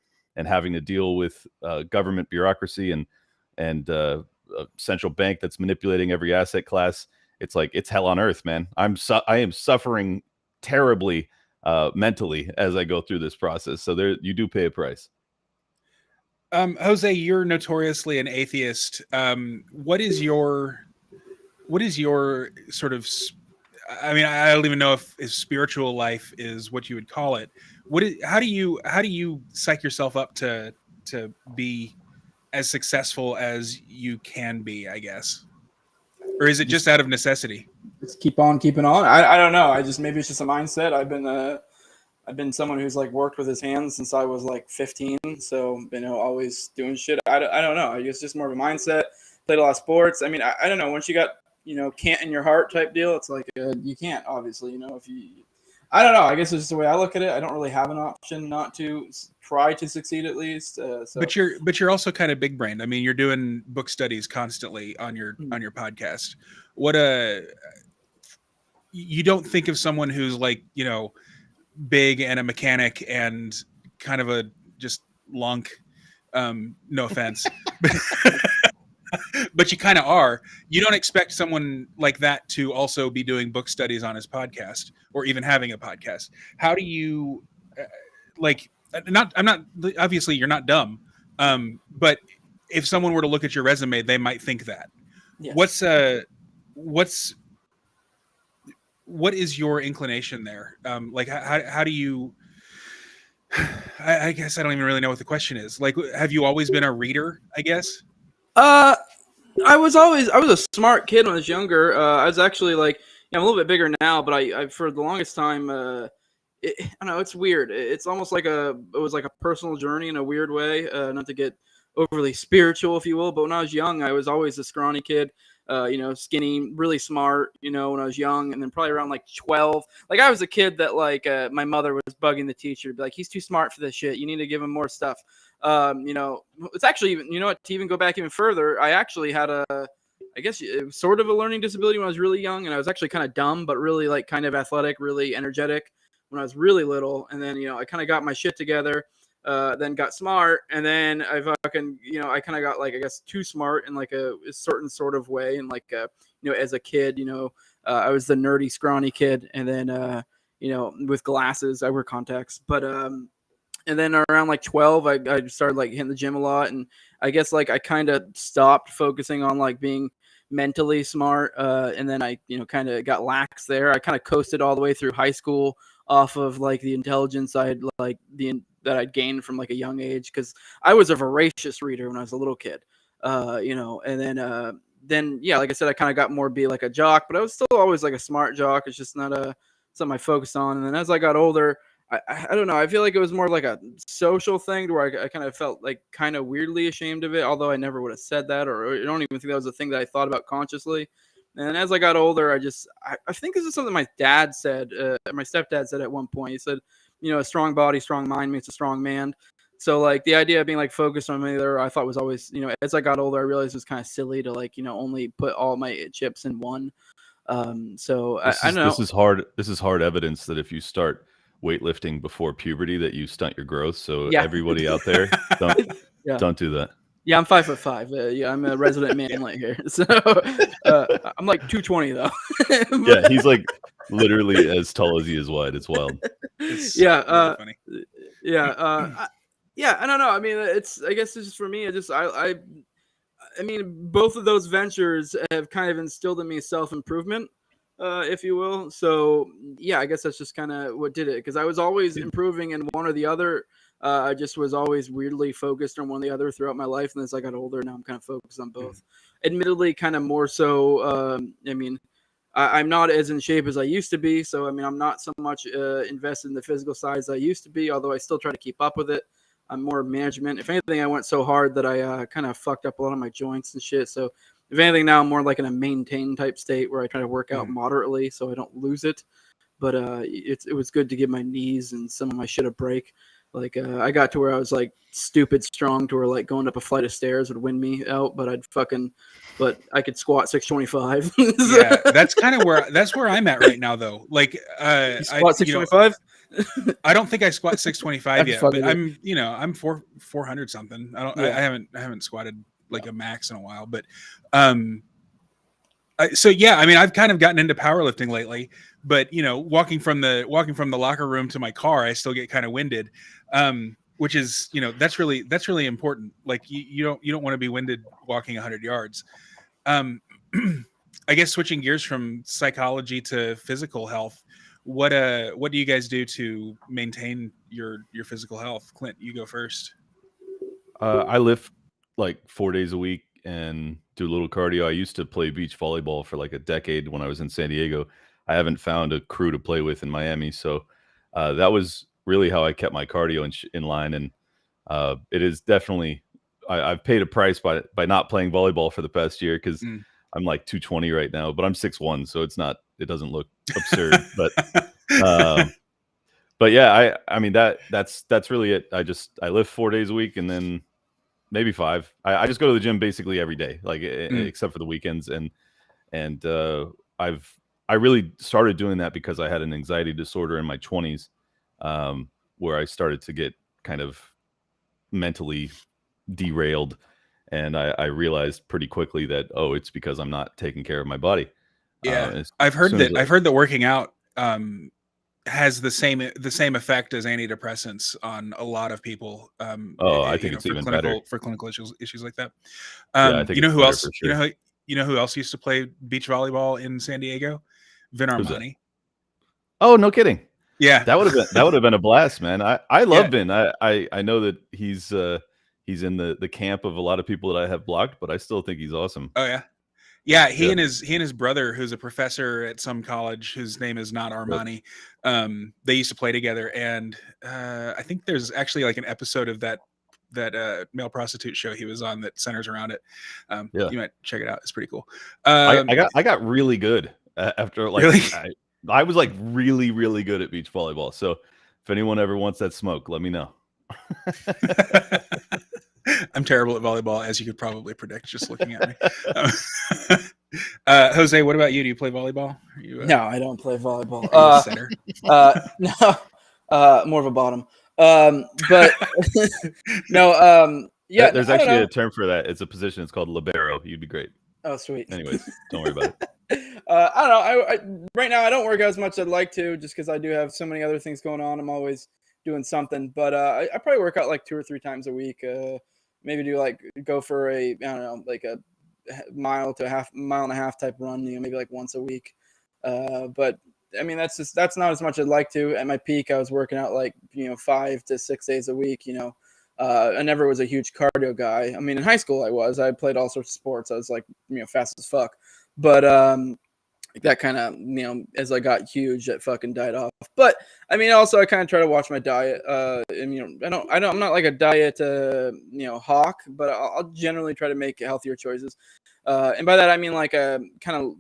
having to deal with government bureaucracy and a central bank that's manipulating every asset class, it's like it's hell on earth, man. I am suffering terribly mentally as I go through this process. So there, you do pay a price. Jose, you're notoriously an atheist. What is your sort of, I mean, I don't even know if spiritual life is what you would call it. How do you psych yourself up to be as successful as you can be, I guess? Or is it just out of necessity? Just keep on keeping on. I don't know. Maybe it's just a mindset. I've been someone who's like worked with his hands since I was like 15. So, always doing shit. I don't know. I guess just more of a mindset. Played a lot of sports. I mean, I don't know. Once you got, can't in your heart type deal, it's like you can't, obviously, if you, I don't know. I guess it's just the way I look at it. I don't really have an option not to try to succeed at least. So. But you're also kind of big brained. I mean, you're doing book studies constantly on your podcast. What you don't think of someone who's like, big and a mechanic and kind of a just lunk. No offense, but you kind of are. You don't expect someone like that to also be doing book studies on his podcast or even having a podcast. How do you obviously you're not dumb. But if someone were to look at your resume, they might think that. Yes. What is your inclination there? How do you, I guess I don't even really know what the question is. Like, have you always been a reader, I guess? I was a smart kid when I was younger. I was actually like, I'm a little bit bigger now, but I for the longest time, I don't know, it's weird. It's almost like it was like a personal journey in a weird way. Not to get overly spiritual, if you will, but when I was young, I was always a scrawny kid. Skinny, really smart, when I was young, and then probably around like 12, like I was a kid that like my mother was bugging the teacher, be like, he's too smart for this shit. You need to give him more stuff. It's actually even, to even go back even further, I actually had I guess it was sort of a learning disability when I was really young, and I was actually kind of dumb, but really like kind of athletic, really energetic when I was really little. And then, I kind of got my shit together. Then got smart, and then I fucking, I kind of got like, I guess, too smart in like a certain sort of way. And like, as a kid, I was the nerdy, scrawny kid. And then, with glasses, I wear contacts. But, and then around like 12, I started like hitting the gym a lot. And I guess like I kind of stopped focusing on like being mentally smart. And then I, kind of got lax there. I kind of coasted all the way through high school off of like the intelligence I'd like that I'd gained from like a young age, because I was a voracious reader when I was a little kid, and then yeah, like I said, I kind of got more be like a jock, but I was still always like a smart jock. It's just not something I focused on. And then as I got older, I don't know, I feel like it was more like a social thing where I kind of felt like kind of weirdly ashamed of it, although I never would have said that, or I don't even think that was a thing that I thought about consciously. And as I got older, I think this is something my dad said, my stepdad said at one point. He said, a strong body, strong mind makes a strong man. So like the idea of being like focused on either, I thought was always, as I got older, I realized it was kind of silly to like, only put all my chips in one. So I don't know. This is hard evidence that if you start weightlifting before puberty, that you stunt your growth. So yeah. Everybody out there, don't do that. Yeah, I'm 5'5". Yeah, I'm a resident manlet here. So I'm like 220 though. Yeah, he's like literally as tall as he is wide. It's wild. Yeah, funny. Yeah, I don't know. I mean, I guess it's just for me. I mean, both of those ventures have kind of instilled in me self-improvement, if you will. So yeah, I guess that's just kind of what did it, because I was always improving in one or the other. I just was always weirdly focused on one or the other throughout my life. And as I got older, now I'm kind of focused on both. Admittedly, kind of more so. I mean, I'm not as in shape as I used to be. So, I mean, I'm not so much invested in the physical side as I used to be, although I still try to keep up with it. I'm more management. If anything, I went so hard that I kind of fucked up a lot of my joints and shit. So if anything, now I'm more like in a maintain type state where I try to work out moderately so I don't lose it. But it was good to give my knees and some of my shit a break. Like I got to where I was like stupid strong to where like going up a flight of stairs would win me out, but I could squat 625. Yeah, that's where I'm at right now though. Like you squat 625? I don't think I squat 625 yet, but I'm 400 something. I haven't squatted like a max in a while, but So yeah, I mean, I've kind of gotten into powerlifting lately, but walking from the locker room to my car, I still get kind of winded, which is that's really important. Like you don't want to be winded walking 100 yards. Um, I guess switching gears from psychology to physical health, what do you guys do to maintain your physical health? Clint, you go first. I lift like 4 days a week and do a little cardio. I used to play beach volleyball for like a decade when I was in San Diego. I haven't found a crew to play with in Miami, so that was really how I kept my cardio in line. And it is definitely I've paid a price by not playing volleyball for the past year because Mm. I'm like 220 right now, but I'm 6'1", so it doesn't look absurd. Um, but yeah, I mean that's really it. I lift 4 days a week and then maybe 5. I just go to the gym basically every day, like except for the weekends. And I really started doing that because I had an anxiety disorder in my 20s, where I started to get kind of mentally derailed, and I realized pretty quickly that it's because I'm not taking care of my body. Yeah, As I've heard soon as that working out has the same effect as antidepressants on a lot of people. I think it's even better. For clinical issues like that. Yeah, I think You know it's who better else? for sure. You know who else used to play beach volleyball in San Diego? Vin Who's that? Armani. Oh, no kidding. Yeah, That would have been a blast, man. I love yeah. Vin. I know that he's in the camp of a lot of people that I have blocked, but I still think he's awesome. Oh yeah. Yeah, he Yeah. and his brother, who's a professor at some college, whose name is not Yep. Armani. They used to play together, and I think there's actually like an episode of that male prostitute show he was on that centers around it. Yeah. You might check it out; it's pretty cool. I got really good after like Really? I was like really, really good at beach volleyball. So if anyone ever wants that smoke, let me know. I'm terrible at volleyball, as you could probably predict just looking at me. Jose, what about you? Do you play volleyball? Are you, No, I don't play volleyball. are you a setter? No, more of a bottom. But no, yeah. There's I don't actually know. a term for that. It's a position. It's called libero. You'd be great. Oh, sweet. Anyways, don't worry about it. I don't know. I right now I don't work out as much as I'd like to, just because I do have so many other things going on. I'm always doing something, but I probably work out like 2 or 3 times a week. Maybe go for I don't know, like a mile and a half type run. Maybe like once a week. But I mean that's not as much as I'd like to. At my peak, I was working out like 5 to 6 days a week. I never was a huge cardio guy. I mean, in high school I played all sorts of sports. I was like, fast as fuck. But that kind of, as I got huge, that fucking died off. But I mean, also I kind of try to watch my diet. And I'm not like a diet, hawk, but I'll generally try to make healthier choices. And by that I mean like kind of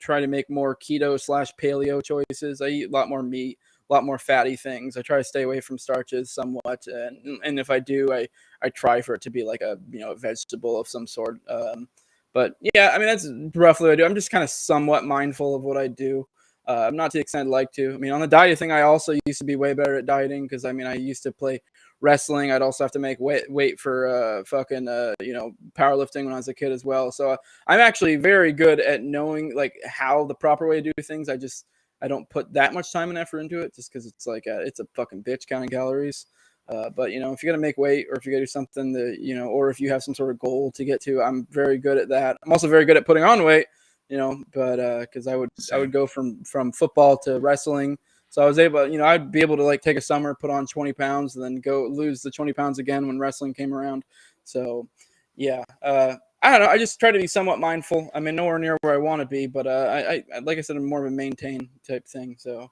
try to make more keto / paleo choices. I eat a lot more meat, a lot more fatty things. I try to stay away from starches somewhat, and if I do, I try for it to be like a vegetable of some sort. But yeah, I mean that's roughly what I do. I'm just kind of somewhat mindful of what I do. I'm not to the extent I'd like to. I mean, on the diet thing, I also used to be way better at dieting because I mean I used to play wrestling. I'd also have to make weight for powerlifting when I was a kid as well. So I'm actually very good at knowing like how the proper way to do things. I don't put that much time and effort into it just because it's like it's a fucking bitch counting calories. But if you're gonna make weight or if you're gonna do something that or if you have some sort of goal to get to, I'm very good at that. I'm also very good at putting on weight, but because I would go from football to wrestling. So I was able, I'd be able to like take a summer, put on 20 pounds, and then go lose the 20 pounds again when wrestling came around. So yeah, I don't know. I just try to be somewhat mindful. I mean, nowhere near where I want to be, but I like I said, I'm more of a maintain type thing. So.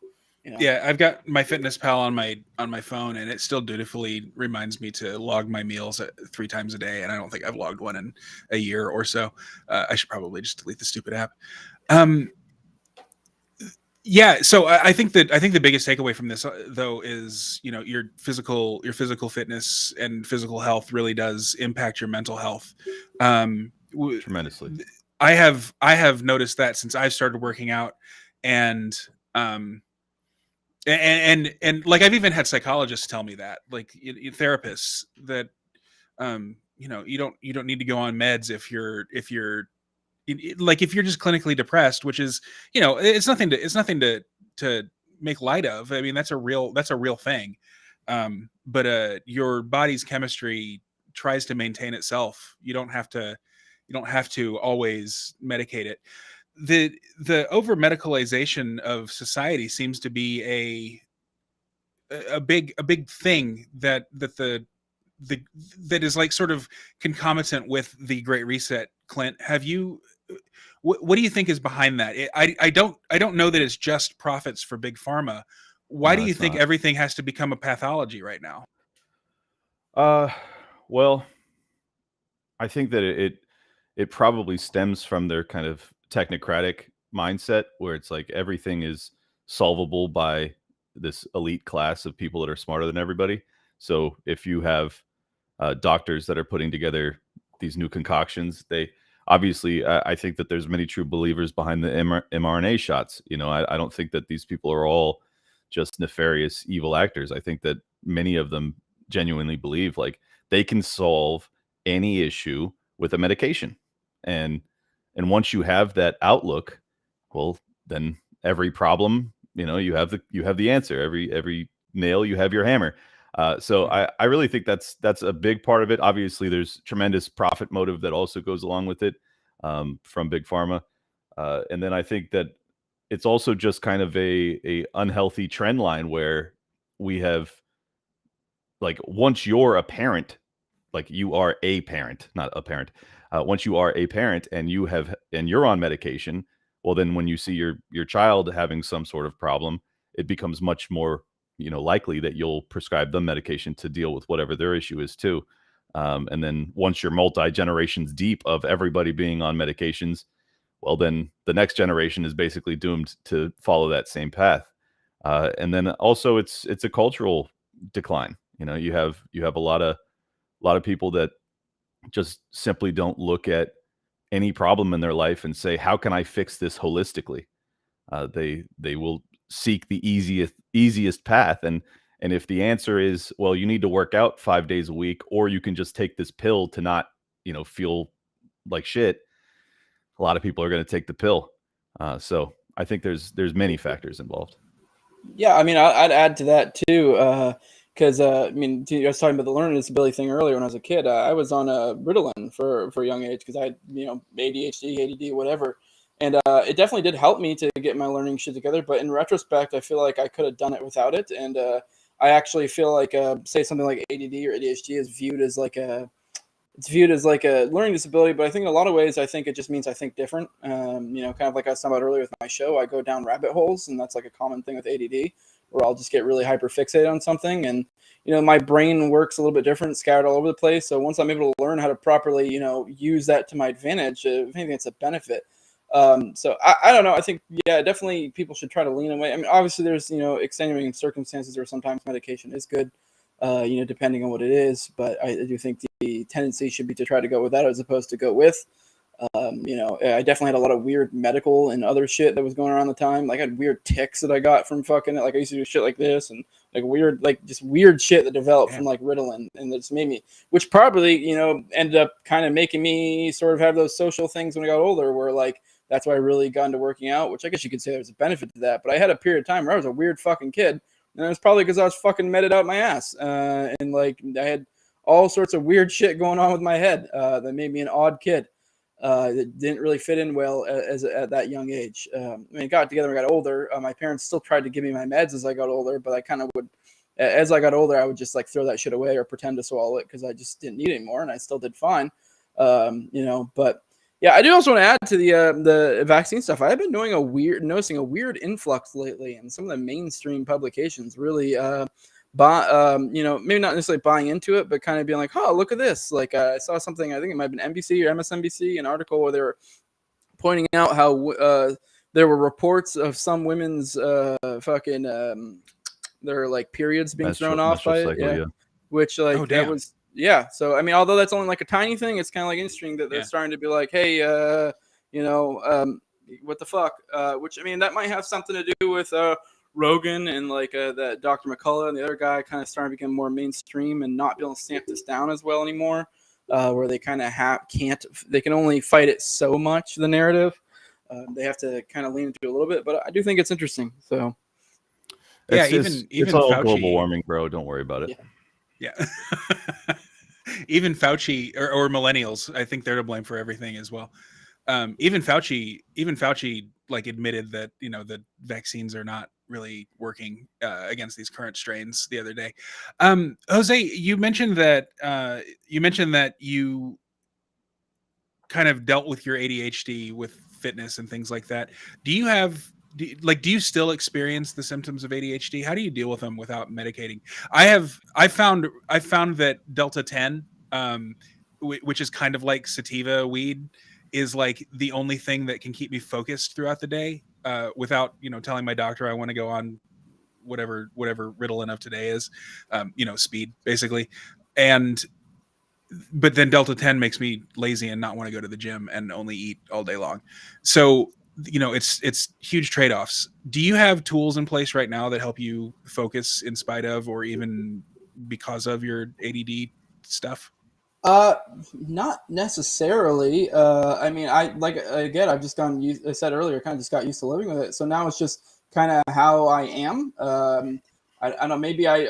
Yeah, I've got my Fitness Pal on my phone, and it still dutifully reminds me to log my meals 3 times a day, and I don't think I've logged one in a year or so. I should probably just delete the stupid app. Yeah, so I think the biggest takeaway from this though is your physical fitness and physical health really does impact your mental health. Tremendously. I have noticed that since I've started working out, and like I've even had psychologists tell me that, like therapists, that you don't need to go on meds if you're like if you're just clinically depressed, which is, it's nothing to make light of. I mean, that's a real thing. But your body's chemistry tries to maintain itself. You don't have to always medicate it. The over medicalization of society seems to be a big thing that is like sort of concomitant with the Great Reset. Clint, have you what do you think is behind that? I don't know that it's just profits for big pharma. Why do you think everything has to become a pathology right now? Well, I think that it probably stems from their kind of technocratic mindset, where it's like everything is solvable by this elite class of people that are smarter than everybody. So if you have doctors that are putting together these new concoctions, they obviously, I think that there's many true believers behind the mRNA shots. I don't think that these people are all just nefarious, evil actors. I think that many of them genuinely believe like they can solve any issue with a medication. And once you have that outlook, well, then every problem, you have the answer. Every nail, you have your hammer. So I really think that's a big part of it. Obviously, there's tremendous profit motive that also goes along with it from big pharma. And then I think that it's also just kind of a unhealthy trend line where we have, like, once you're a parent, like you are a parent, not a parent. Once you are a parent and you're on medication, well, then when you see your child having some sort of problem, it becomes much more likely that you'll prescribe them medication to deal with whatever their issue is too. And then once you're multi-generations deep of everybody being on medications, well, then the next generation is basically doomed to follow that same path. And then also it's a cultural decline. You have a lot of people that just simply don't look at any problem in their life and say, how can I fix this holistically? They will seek the easiest path. And if the answer is, well, you need to work out 5 days a week, or you can just take this pill to not, feel like shit, a lot of people are going to take the pill. So I think there's many factors involved. Yeah, I mean, I'd add to that too, because I mean, I was talking about the learning disability thing earlier. When I was a kid, I was on Ritalin for a young age because I had ADHD, ADD, whatever, and it definitely did help me to get my learning shit together. But in retrospect, I feel like I could have done it without it, and I actually feel like say something like ADD or ADHD is viewed as like a learning disability, but I think in a lot of ways, I think it just means I think different. Kind of like I was talking about earlier with my show, I go down rabbit holes, and that's like a common thing with ADD, where I'll just get really hyper fixated on something, and my brain works a little bit different, scattered all over the place. So once I'm able to learn how to properly, use that to my advantage, if anything, it's a benefit. So I don't know. I think, yeah, definitely people should try to lean away. I mean, obviously there's, extenuating circumstances where sometimes medication is good, depending on what it is. But I do think the tendency should be to try to go with that as opposed to go with, I definitely had a lot of weird medical and other shit that was going around the time. Like I had weird tics that I got from fucking, like I used to do shit like this and like weird, like just weird shit that developed from like Ritalin. And that's made me, which probably, ended up kind of making me sort of have those social things when I got older where like, that's why I really got into working out, which I guess you could say there's a benefit to that. But I had a period of time where I was a weird fucking kid. And it was probably because I was fucking meted out my ass. And like I had all sorts of weird shit going on with my head that made me an odd kid that didn't really fit in well at that young age. I mean, got together when I got older. My parents still tried to give me my meds as I got older, but I kind of would, as I got older, I would just like throw that shit away or pretend to swallow it because I just didn't need it anymore, and I still did fine. But yeah, I do also want to add to the vaccine stuff. I've been noticing a weird influx lately, and some of the mainstream publications really, maybe not necessarily buying into it, but kind of being like, "Oh, look at this!" Like I saw something. I think it might have been NBC or MSNBC, an article where they were pointing out how there were reports of some women's their like periods being thrown off by it. Yeah. Which like that was. Yeah, so I mean, although that's only like a tiny thing, it's kind of like interesting that they're starting to be like, hey, what the fuck? Which I mean, that might have something to do with Rogan and like that Dr. McCullough and the other guy kind of starting to become more mainstream and not being able to stamp this down as well anymore. where they kind of they can only fight it so much, the narrative. They have to kind of lean into it a little bit, but I do think it's interesting. So Yeah, it's all Fauci, global warming, bro. Don't worry about it. Yeah. Even Fauci or millennials, I think they're to blame for everything as well. Even Fauci like admitted that, you know, the vaccines are not really working against these current strains the other day. Jose, you mentioned that you kind of dealt with your ADHD with fitness and things like that. Do you still experience the symptoms of ADHD? How do you deal with them without medicating? I found that Delta 10, which is kind of like sativa weed, is like the only thing that can keep me focused throughout the day, without, you know, telling my doctor I want to go on whatever Ritalin of today is, you know, speed basically. But then Delta 10 makes me lazy and not want to go to the gym and only eat all day long. So, you know, it's huge trade-offs. Do you have tools in place right now that help you focus in spite of, or even because of, your ADD stuff? Not necessarily. I mean, I've just gotten used. I said earlier, kind of just got used to living with it. So now it's just kind of how I am. I don't know. Maybe I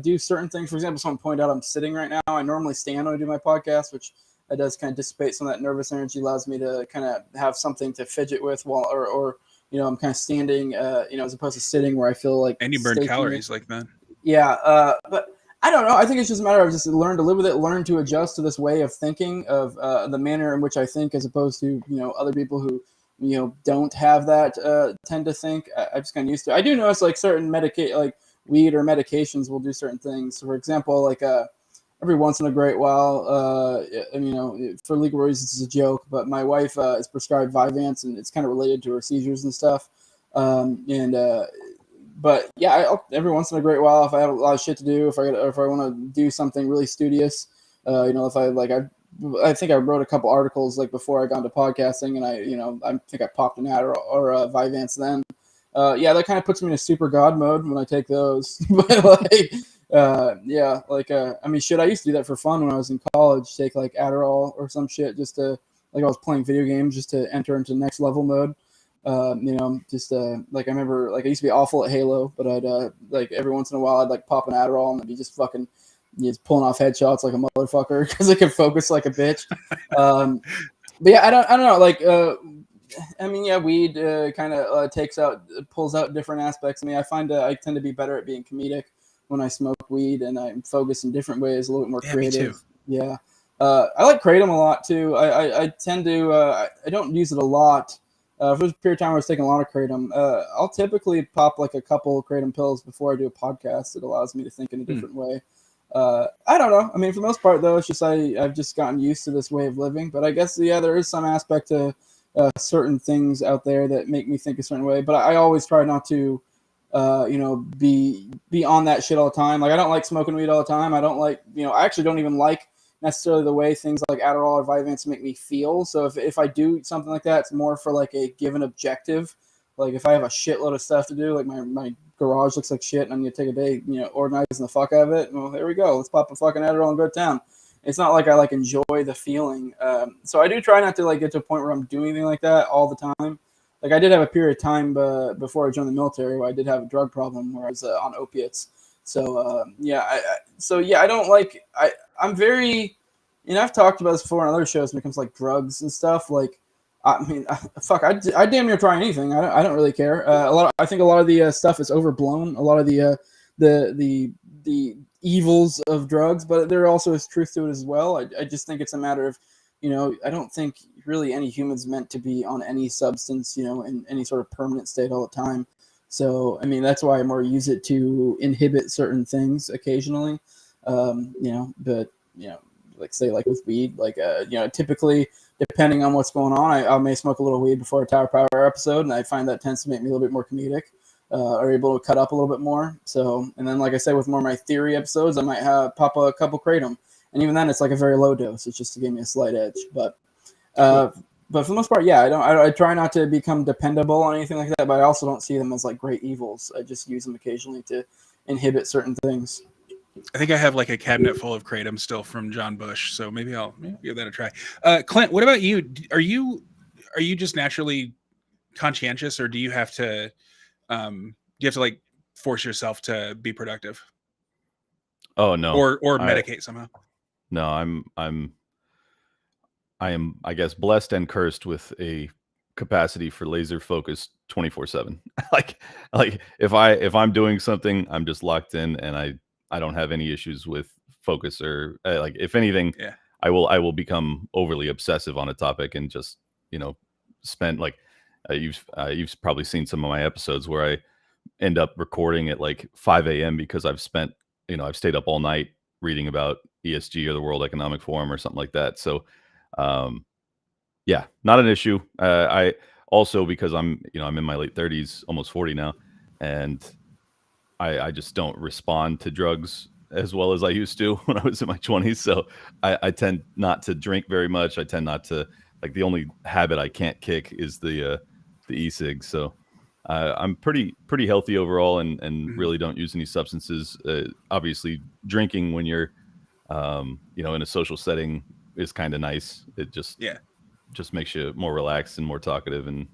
do certain things. For example, someone pointed out I'm sitting right now. I normally stand when I do my podcast, which it does kind of dissipate some of that nervous energy. Allows me to kind of have something to fidget with while, or you know, I'm kind of standing. You know, as opposed to sitting where I feel like. And you burn calories like that. Yeah, but I don't know. I think it's just a matter of just learn to live with it, learn to adjust to this way of thinking, of the manner in which I think, as opposed to, you know, other people who, you know, don't have that tend to think. I just kind of used to. I do notice like certain like weed or medications will do certain things. So for example, like every once in a great while, and, you know, for legal reasons, it's a joke, but my wife is prescribed Vyvanse, and it's kind of related to her seizures and stuff. But yeah, every once in a great while, if I have a lot of shit to do, if I want to do something really studious, you know, if I think I wrote a couple articles like before I got into podcasting, and I think I popped an Adderall or Vyvanse then. Yeah, that kind of puts me in a super god mode when I take those. But like, I mean, shit, I used to do that for fun when I was in college, take like Adderall or some shit just to, like, I was playing video games just to enter into next level mode. You know, just like I remember, like I used to be awful at Halo, but I'd like every once in a while I'd like pop an Adderall and I'd be just fucking just pulling off headshots like a motherfucker because I could focus like a bitch. But yeah, I don't know. Like, I mean, yeah, weed kind of pulls out different aspects of me. I find I tend to be better at being comedic when I smoke weed, and I'm focused in different ways, a little bit more creative. Me too. Yeah, I like kratom a lot too. I tend to I don't use it a lot. For this period of time, I was taking a lot of kratom. I'll typically pop like a couple of kratom pills before I do a podcast. It allows me to think in a different way. I don't know. I mean, for the most part, though, it's just I've just gotten used to this way of living. But I guess, yeah, there is some aspect to certain things out there that make me think a certain way. But I always try not to, you know, be on that shit all the time. Like, I don't like smoking weed all the time. I don't like, you know, I actually don't even like necessarily the way things like Adderall or Vyvanse make me feel. So if I do something like that, it's more for like a given objective. Like if I have a shitload of stuff to do, like my garage looks like shit and I'm going to take a day, you know, organizing the fuck out of it. Well, there we go. Let's pop a fucking Adderall and go to town. It's not like I like enjoy the feeling. So I do try not to like get to a point where I'm doing anything like that all the time. Like I did have a period of time before I joined the military where I did have a drug problem where I was on opiates. So I don't like I'm very, you know, I've talked about this before on other shows when it comes to like drugs and stuff. Like, I mean, I damn near try anything. I don't really care. I think a lot of the stuff is overblown. A lot of the evils of drugs, but there also is truth to it as well. I just think it's a matter of, you know, I don't think really any human's meant to be on any substance, you know, in any sort of permanent state all the time. So, I mean, that's why I more use it to inhibit certain things occasionally, you know, but, you know, like say like with weed, like, you know, typically depending on what's going on, I may smoke a little weed before a Tower Power episode. And I find that tends to make me a little bit more comedic, or able to cut up a little bit more. So, and then, like I said, with more of my theory episodes, I might pop a couple kratom. And even then it's like a very low dose. It's just to give me a slight edge, but for the most part, yeah, I try not to become dependable on anything like that, but I also don't see them as like great evils. I just use them occasionally to inhibit certain things. I think I have like a cabinet full of kratom still from John Bush, so maybe I'll give that a try. Clint, what about you? Are you just naturally conscientious, or do you have to like force yourself to be productive? Oh no. Or medicate somehow? No, I am, I guess, blessed and cursed with a capacity for laser focus 24/7. like if I'm doing something, I'm just locked in, and I don't have any issues with focus, or like, if anything, Yeah. I will become overly obsessive on a topic and just, spend like, you've probably seen some of my episodes where I end up recording at like 5 a.m. because I've stayed up all night reading about ESG or the World Economic Forum or something like that. So, yeah, not an issue. I also, because I'm in my late 30s, almost 40 now, and I just don't respond to drugs as well as I used to when I was in my 20s. So I tend not to drink very much. I tend not to, like, the only habit I can't kick is the e-cig. So I'm pretty healthy overall, and really don't use any substances. Obviously, drinking when you're in a social setting is kind of nice. It just makes you more relaxed and more talkative and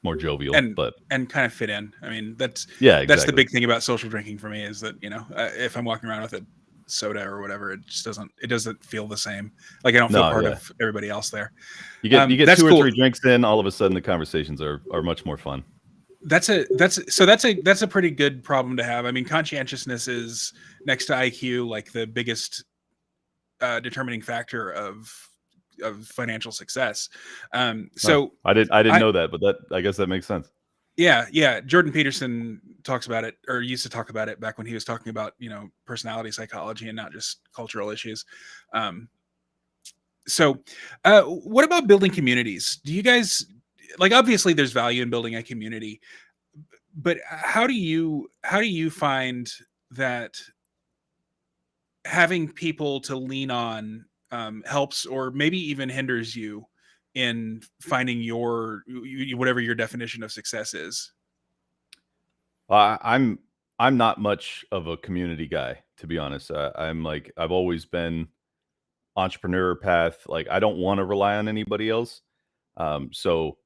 more jovial, and but kind of fit in. I mean, that's exactly. the big thing about social drinking for me, is that if I'm walking around with a soda or whatever, it doesn't feel the same. Like, I don't feel part of everybody else there. You get that's 2 or cool. 3 drinks in, all of a sudden the conversations are much more fun. That's a pretty good problem to have. I mean, conscientiousness is, next to IQ, like the biggest determining factor of financial success. So I didn't know that, but I guess that makes sense. Yeah. Jordan Peterson talks about it, or used to talk about it, back when he was talking about personality psychology and not just cultural issues. So what about building communities? Do you guys, like, obviously there's value in building a community, but how do you find that having people to lean on helps, or maybe even hinders you in finding whatever your definition of success is? I'm not much of a community guy, to be honest. I'm like, I've always been entrepreneur path. Like, I don't want to rely on anybody else. So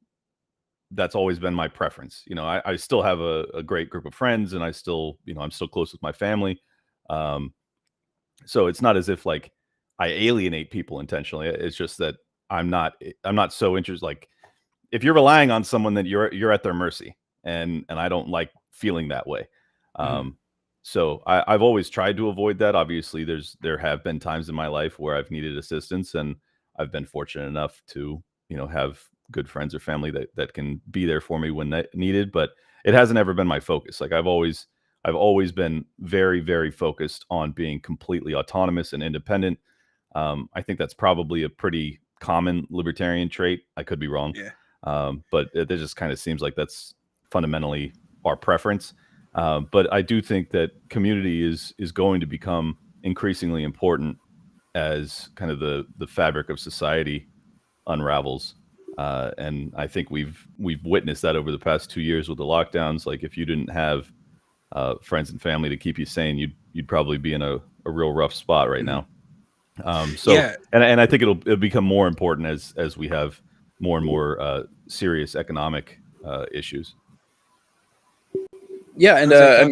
that's always been my preference. I still have a great group of friends, and I still, I'm still close with my family. So it's not as if, like, I alienate people intentionally. It's just that I'm not so interested. Like, if you're relying on someone, that you're at their mercy, and I don't like feeling that way. So I've always tried to avoid that. Obviously, there have been times in my life where I've needed assistance, and I've been fortunate enough to have good friends or family that can be there for me when needed. But it hasn't ever been my focus. Like, I've always been very, very focused on being completely autonomous and independent. I think that's probably a pretty common libertarian trait. I could be wrong. Yeah. But it just kind of seems like that's fundamentally our preference. But I do think that community is going to become increasingly important as kind of the fabric of society unravels. And I think we've witnessed that over the past 2 years with the lockdowns. Like, if you didn't have friends and family to keep you sane, you'd probably be in a real rough spot right now. And I think it'll become more important as we have more and more serious economic issues. Yeah, and I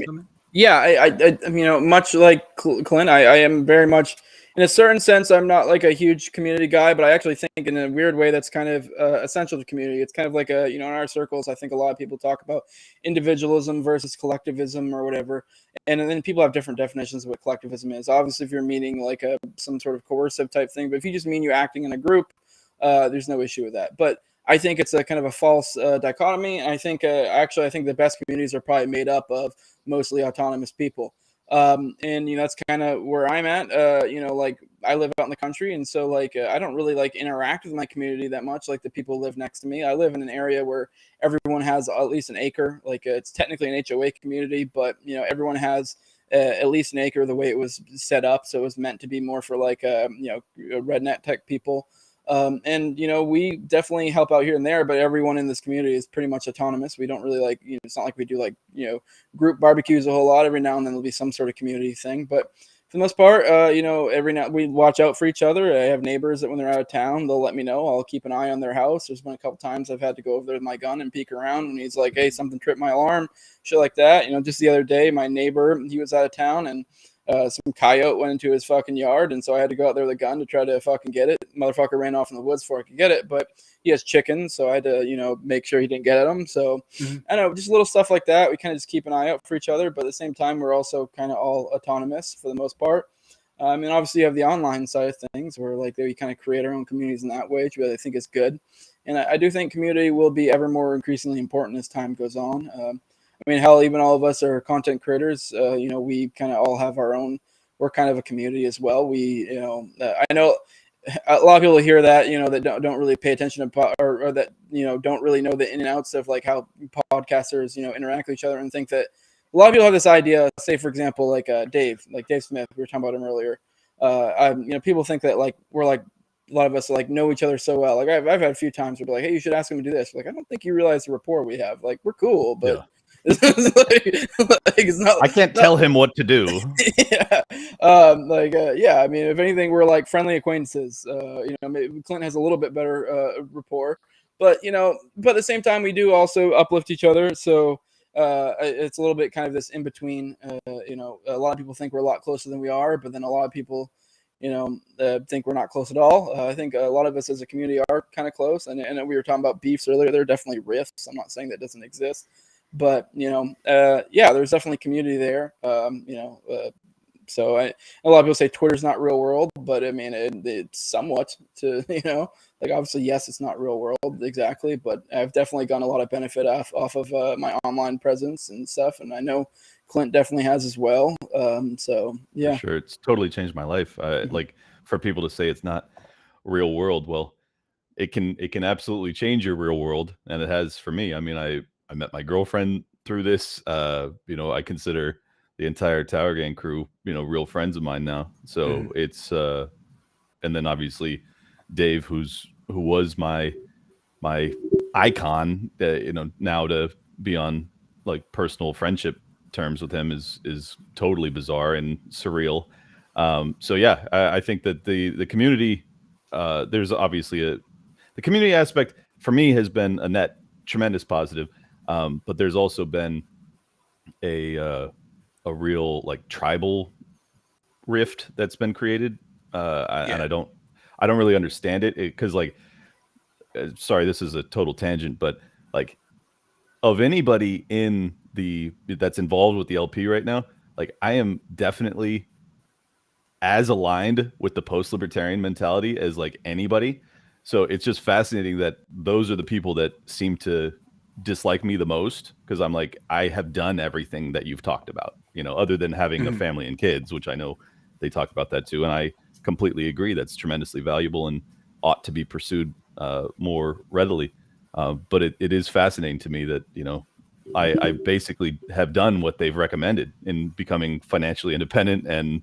much like Clint, I am very much, in a certain sense, I'm not like a huge community guy, but I actually think in a weird way that's kind of essential to community. It's kind of like in our circles, I think a lot of people talk about individualism versus collectivism or whatever, and then people have different definitions of what collectivism is. Obviously, if you're meaning like some sort of coercive type thing, but if you just mean you acting in a group, there's no issue with that. But I think it's a kind of a false dichotomy. I think I think the best communities are probably made up of mostly autonomous people. And that's kind of where I'm at. Like, I live out in the country, and so like I don't really like interact with my community that much. Like, the people who live next to me, I live in an area where everyone has at least an acre. Like, it's technically an HOA community, but everyone has at least an acre the way it was set up. So it was meant to be more for like redneck tech people. And we definitely help out here and there, but everyone in this community is pretty much autonomous. We don't really like, it's not like we do like, group barbecues a whole lot. Every now and then there'll be some sort of community thing, but for the most part, every now we watch out for each other. I have neighbors that when they're out of town, they'll let me know. I'll keep an eye on their house. There's been a couple times I've had to go over there with my gun and peek around, and he's like, "Hey, something tripped my alarm," shit like that. Just the other day, my neighbor, he was out of town, and some coyote went into his fucking yard, and so I had to go out there with a gun to try to fucking get it. Motherfucker ran off in the woods before I could get it, but he has chickens, so I had to, make sure he didn't get at them. So I don't know, just little stuff like that. We kind of just keep an eye out for each other, but at the same time, we're also kind of all autonomous for the most part. And obviously you have the online side of things where like we kind of create our own communities in that way, which I think is good. And I do think community will be ever more increasingly important as time goes on. Hell, even all of us are content creators. We kind of all have our own, we're kind of a community as well. I know a lot of people hear that, that don't really pay attention to, or that, don't really know the in and outs of like how podcasters, interact with each other, and think that a lot of people have this idea, say, for example, like Dave Smith, we were talking about him earlier. People think that like, we're like, a lot of us like know each other so well. Like I've had a few times where be like, hey, you should ask him to do this. Like, I don't think you realize the rapport we have. Like, we're cool, but yeah. It's not. I can't tell him what to do. Yeah. If anything, we're like friendly acquaintances. Maybe Clint has a little bit better rapport, but at the same time, we do also uplift each other. So it's a little bit kind of this in between. A lot of people think we're a lot closer than we are, but then a lot of people, think we're not close at all. I think a lot of us as a community are kind of close. And we were talking about beefs earlier. There are definitely rifts. I'm not saying that doesn't exist. But there's definitely community there. So a lot of people say Twitter's not real world, but it's somewhat to like obviously yes, it's not real world exactly, but I've definitely gotten a lot of benefit off of my online presence and stuff, and I know Clint definitely has as well. So yeah, for sure, it's totally changed my life. Like for people to say it's not real world, well, it can absolutely change your real world, and it has for me. I met my girlfriend through this. I consider the entire Tower Gang crew, real friends of mine now. So it's, and then obviously Dave, who was my icon, now to be on like personal friendship terms with him is totally bizarre and surreal. So yeah, I think that the community, there's obviously the community aspect for me has been a net tremendous positive. But there's also been a real like tribal rift that's been created, and I don't really understand it because like, sorry, this is a total tangent, but like of anybody that's involved with the LP right now, like I am definitely as aligned with the post-libertarian mentality as like anybody. So it's just fascinating that those are the people that seem to dislike me the most, because I'm like, I have done everything that you've talked about, other than having a family and kids, which I know they talk about that too. And I completely agree. That's tremendously valuable and ought to be pursued more readily. But it is fascinating to me that, I basically have done what they've recommended in becoming financially independent and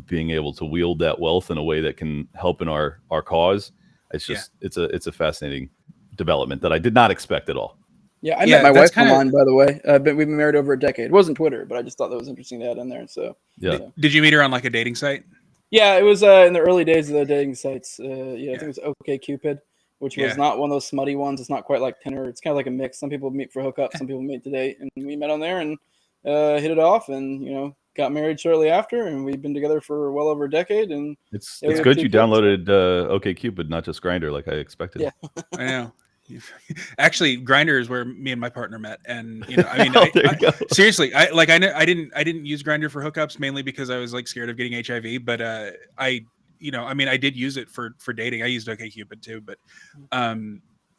being able to wield that wealth in a way that can help in our cause. It's just, it's a fascinating development that I did not expect at all. Yeah, I met my wife online, by the way. We've been married over a decade. It wasn't Twitter, but I just thought that was interesting to add in there. So yeah. Did you meet her on like a dating site? Yeah, it was in the early days of the dating sites. I think it was OkCupid, which was not one of those smutty ones. It's not quite like Tinder. It's kind of like a mix. Some people meet for hookup, some people meet to date, and we met on there and hit it off, and got married shortly after, and we've been together for well over a decade. And it's good you downloaded OkCupid, not just Grindr, like I expected. Yeah, I know. Actually, Grindr is where me and my partner met, and seriously, I didn't use Grindr for hookups, mainly because I was like scared of getting HIV. But I did use it for dating. I used OkCupid too, but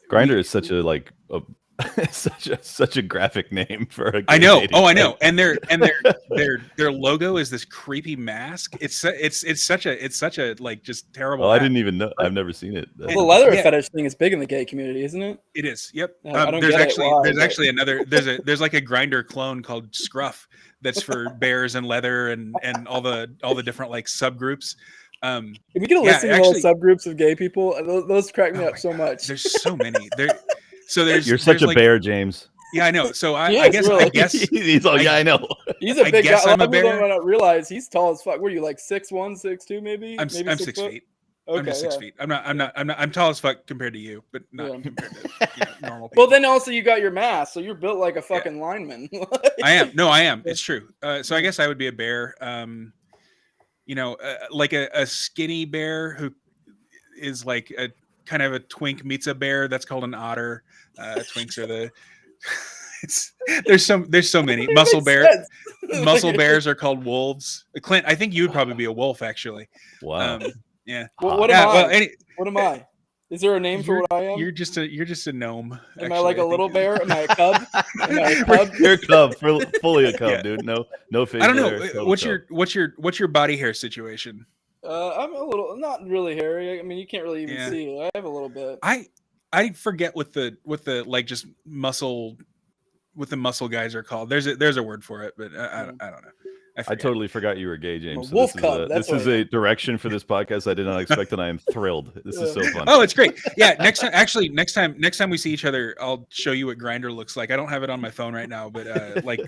Grindr is such a such a graphic name for a I know. dating Oh, I know. site. And their logo is this creepy mask. It's such a like just terrible. Oh, I didn't even know. I've never seen it. Well, the leather fetish thing is big in the gay community, isn't it? It is. Yep. There's actually another. There's like a Grindr clone called Scruff that's for bears and leather and all the different like subgroups. If we get a listing of all the subgroups of gay people, those crack me up so much. There's so many. You're such a bear, James. Yeah, I know. So He I is, guess really. He's all, yeah, I know. He's a I big guy. guess A lot I'm a of people bear. don't not realize he's tall as fuck. What are you, like 6'1", 6'2", maybe? I'm Maybe 6 foot? feet. Okay, I'm just 6 yeah. feet. I'm tall as fuck compared to you, but not Yeah. compared to normal people. Well, then also you got your mass, so you're built like a fucking lineman. I am. No, I am. It's true. So I guess I would be a bear. Like a skinny bear who is like a kind of a twink meets a bear. That's called an otter. Twinks are the. There's so many muscle bears. Muscle bears are called wolves. Clint, I think you would probably be a wolf, actually. Wow. Yeah. What am I? Well, What am I? Is there a name for what I am? You're just a gnome. Am I like a little bear? Am I a cub? Am I a cub? You're a cub, fully a cub, dude. No face. I don't know. What's your body hair situation? I'm a little, not really hairy. I mean, you can't really even see it. I have a little bit. I forget what the like just muscle, what the muscle guys are called. There's a word for it, but I don't know. I totally forgot you were gay, James. So wolf cub. This is a direction for this podcast I did not expect, and I am thrilled. This is so fun. Oh, it's great. Yeah, next time we see each other, I'll show you what Grindr looks like. I don't have it on my phone right now, but like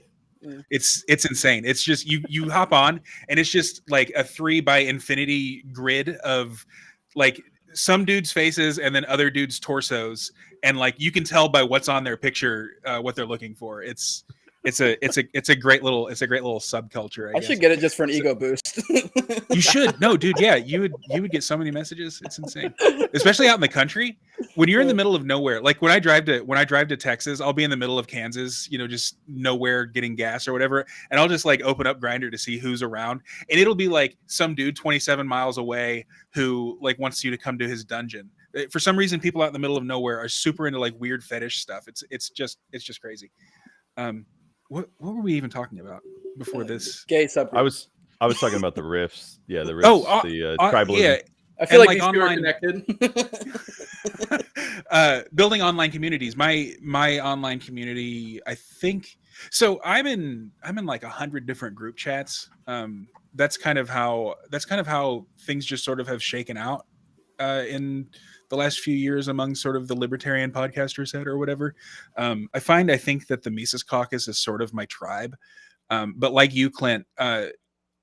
it's insane. It's just you hop on and it's just like a 3x grid of like some dudes' faces and then other dudes' torsos, and like you can tell by what's on their picture what they're looking for. It's a great little subculture. I should get it just for an ego boost. You should. No, dude. Yeah, you would get so many messages. It's insane, especially out in the country when you're in the middle of nowhere. Like when I drive to Texas, I'll be in the middle of Kansas, just nowhere getting gas or whatever, and I'll just like open up Grindr to see who's around, and it'll be like some dude 27 miles away who like wants you to come to his dungeon. For some reason, people out in the middle of nowhere are super into like weird fetish stuff. It's just crazy. What were we even talking about before this? Gay subgroup. I was talking about the riffs. Yeah, the riffs. The tribalism. Yeah. I feel like these two online, are connected. Building online communities. My online community, I think. So I'm in like 100 different group chats. That's kind of how things just sort of have shaken out in the last few years among sort of the libertarian podcaster set or whatever. I think that the Mises Caucus is sort of my tribe. But like you, Clint, I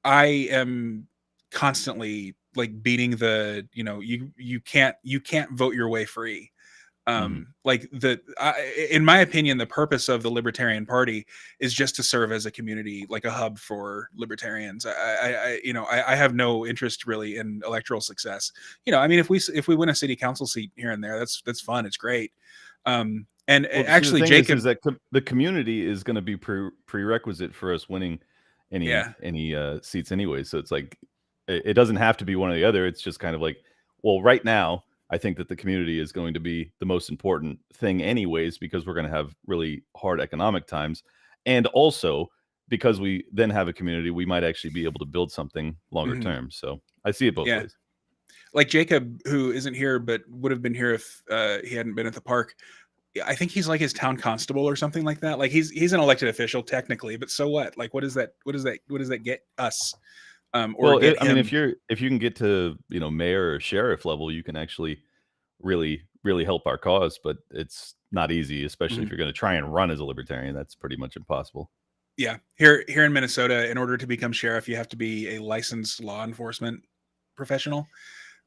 am constantly like beating the, you can't vote your way free. Like in my opinion, the purpose of the Libertarian Party is just to serve as a community, like a hub for libertarians. I have no interest really in electoral success. I mean, if we win a city council seat here and there, that's fun. It's great. Actually, Jacob, is that the community is going to be prerequisite for us winning any seats anyway. So it's like it doesn't have to be one or the other. It's just kind of like, well, right now, I think that the community is going to be the most important thing anyways, because we're going to have really hard economic times. And also because we then have a community, we might actually be able to build something longer term. So I see it both ways. Like Jacob, who isn't here, but would have been here if he hadn't been at the park. I think he's like his town constable or something like that. Like he's an elected official technically, but so what? Like, what does that get us? I mean, if you can get to mayor or sheriff level, you can actually really help our cause. But it's not easy, especially if you're going to try and run as a libertarian. That's pretty much impossible. Yeah, here in Minnesota, in order to become sheriff, you have to be a licensed law enforcement professional.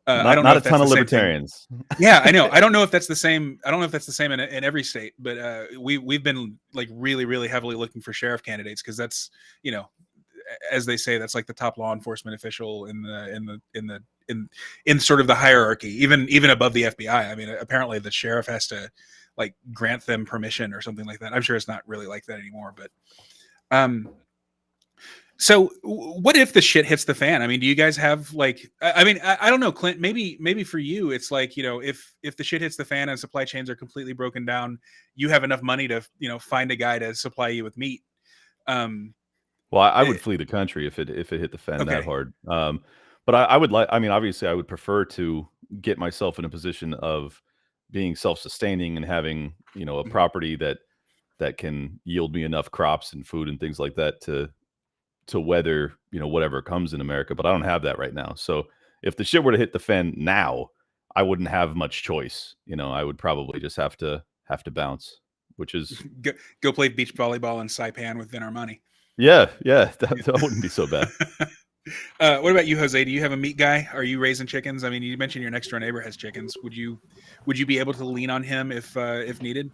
I don't know if a ton of libertarians. Yeah, I know. I don't know if that's the same. I don't know if that's the same in every state, but we've been like really heavily looking for sheriff candidates because that's as they say, that's like the top law enforcement official in sort of the hierarchy, even above the FBI. I mean, apparently the sheriff has to like grant them permission or something like that. I'm sure it's not really like that anymore, but so what if the shit hits the fan? I mean, do you guys have like, I mean, I don't know, Clint, maybe for you, it's like, if the shit hits the fan and supply chains are completely broken down, you have enough money to, find a guy to supply you with meat. Well, I would flee the country if it hit the fan that hard. But I would like, I mean, obviously I would prefer to get myself in a position of being self-sustaining and having, a property that can yield me enough crops and food and things like that to weather, whatever comes in America. But I don't have that right now. So if the shit were to hit the fan now, I wouldn't have much choice. I would probably just have to bounce. which is go play beach volleyball in Saipan with Vin Armani. yeah, that wouldn't be so bad. What about you, Jose? Do you have a meat guy? Are you raising chickens? I mean, you mentioned your next door neighbor has chickens. Would you be able to lean on him if needed?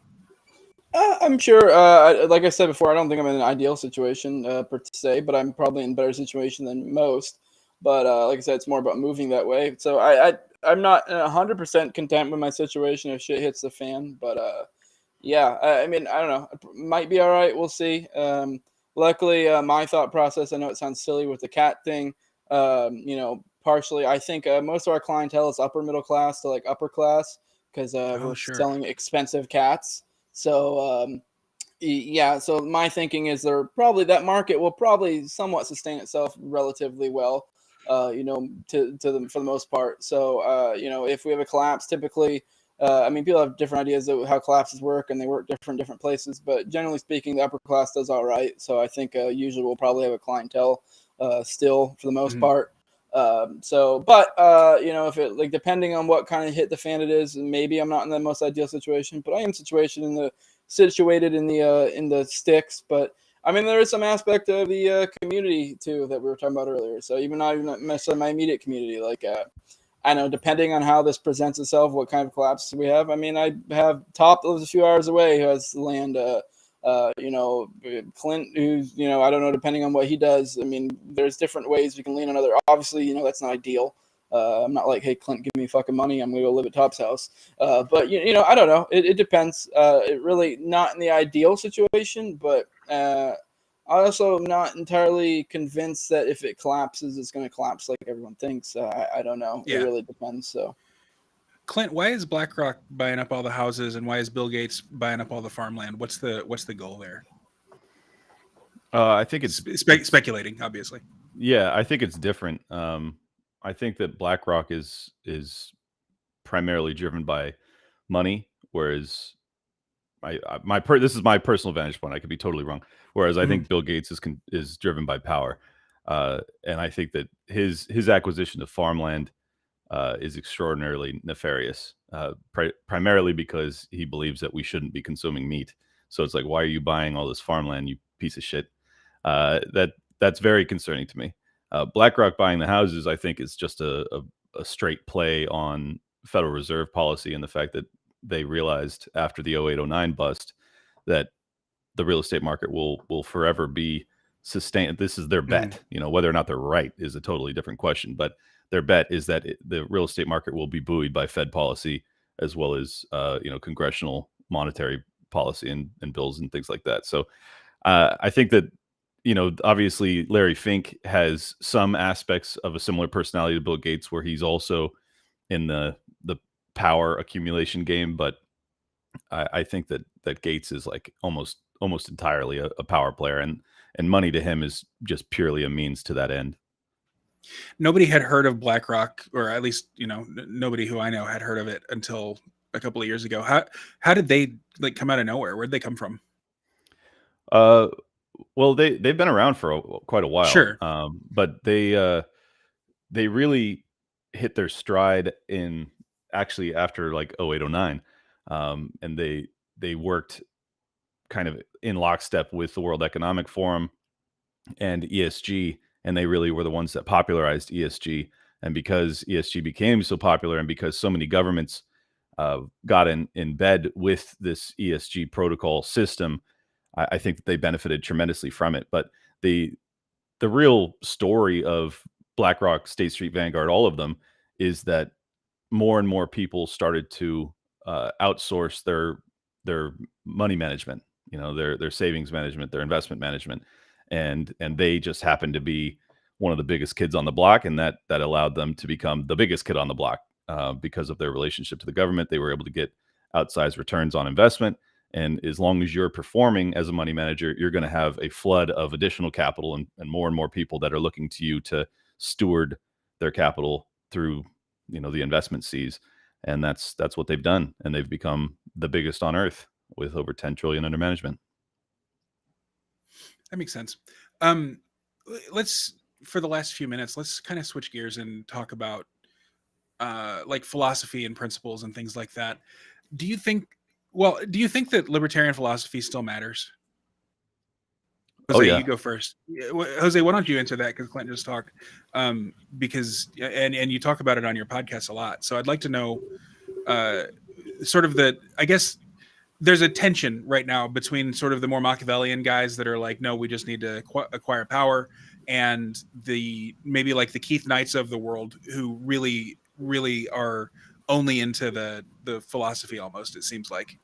I'm sure. Like I said before, I don't think I'm in an ideal situation per se, but I'm probably in a better situation than most. But like I said, it's more about moving that way. So I'm not 100% content with my situation if shit hits the fan. But yeah, I mean, I don't know. It might be all right. We'll see. Luckily, my thought process, I know it sounds silly with the cat thing. Partially, I think most of our clientele is upper middle class to like upper class because we're Sure. selling expensive cats. So yeah, so my thinking is that market will probably somewhat sustain itself relatively well, to them for the most part. So if we have a collapse, typically, I mean, people have different ideas of how collapses work, and they work different places. But generally speaking, the upper class does all right. So I think usually we'll probably have a clientele still for the most part. If it like depending on what kind of hit the fan it is, maybe I'm not in the most ideal situation, but I am situated in the sticks. But I mean, there is some aspect of the community too that we were talking about earlier. So even not necessarily my immediate community, like I know depending on how this presents itself, what kind of collapse we have. I mean, I have Top that lives a few hours away who has land. Clint, who's, I don't know, depending on what he does. I mean, there's different ways we can lean on other. Obviously, that's not ideal. I'm not like, hey, Clint, give me fucking money. I'm going to go live at Top's house. But, I don't know. It depends. It really not in the ideal situation, but I also am not entirely convinced that if it collapses, it's going to collapse like everyone thinks. I don't know. Yeah. It really depends. So. Clint, why is BlackRock buying up all the houses, and why is Bill Gates buying up all the farmland? What's the goal there? I think it's speculating, obviously. Yeah, I think it's different. I think that BlackRock is primarily driven by money, whereas this is my personal vantage point. I could be totally wrong. Whereas I think Bill Gates is driven by power, and I think that his acquisition of farmland is extraordinarily nefarious, primarily because he believes that we shouldn't be consuming meat. So it's like, why are you buying all this farmland, you piece of shit? That's very concerning to me. BlackRock buying the houses, I think, is just a straight play on Federal Reserve policy and the fact that they realized after the 0809 bust that the real estate market will forever be sustained. This is their bet. Whether or not they're right is a totally different question, but their bet is that the real estate market will be buoyed by Fed policy as well as congressional monetary policy and bills and things like that. So I think that obviously Larry Fink has some aspects of a similar personality to Bill Gates, where he's also in the power accumulation game, but I think that Gates is like almost entirely a power player, and money to him is just purely a means to that end. Nobody had heard of BlackRock, or at least nobody who I know had heard of it until a couple of years ago. How did they like come out of nowhere? Where'd they come from? Well, they've been around for quite a while. Sure. But they really hit their stride in actually after like 0809. And they worked kind of in lockstep with the World Economic Forum and ESG, and they really were the ones that popularized ESG. And because ESG became so popular, and because so many governments got in bed with this ESG protocol system, I think that they benefited tremendously from it. But the real story of BlackRock, State Street, Vanguard, all of them, is that more and more people started to outsource their money management, their savings management, their investment management, and they just happened to be one of the biggest kids on the block, and that allowed them to become the biggest kid on the block because of their relationship to the government. They were able to get outsized returns on investment. And as long as you're performing as a money manager, you're going to have a flood of additional capital and more people that are looking to you to steward their capital through, the investment seas. And that's what they've done. And they've become the biggest on earth with over 10 trillion under management. That makes sense. Let's, for the last few minutes, let's kind of switch gears and talk about like philosophy and principles and things like that. Do you think Well, do you think that libertarian philosophy still matters? Oh, Jose, yeah. you go first. Jose, why don't you answer that? Because Clint just talked. Because and you talk about it on your podcast a lot. So I'd like to know, sort of I guess there's a tension right now between sort of the more Machiavellian guys that are like, no, we just need to acquire power, and maybe like the Keith Knights of the world who really, really are only into the philosophy almost. It seems like.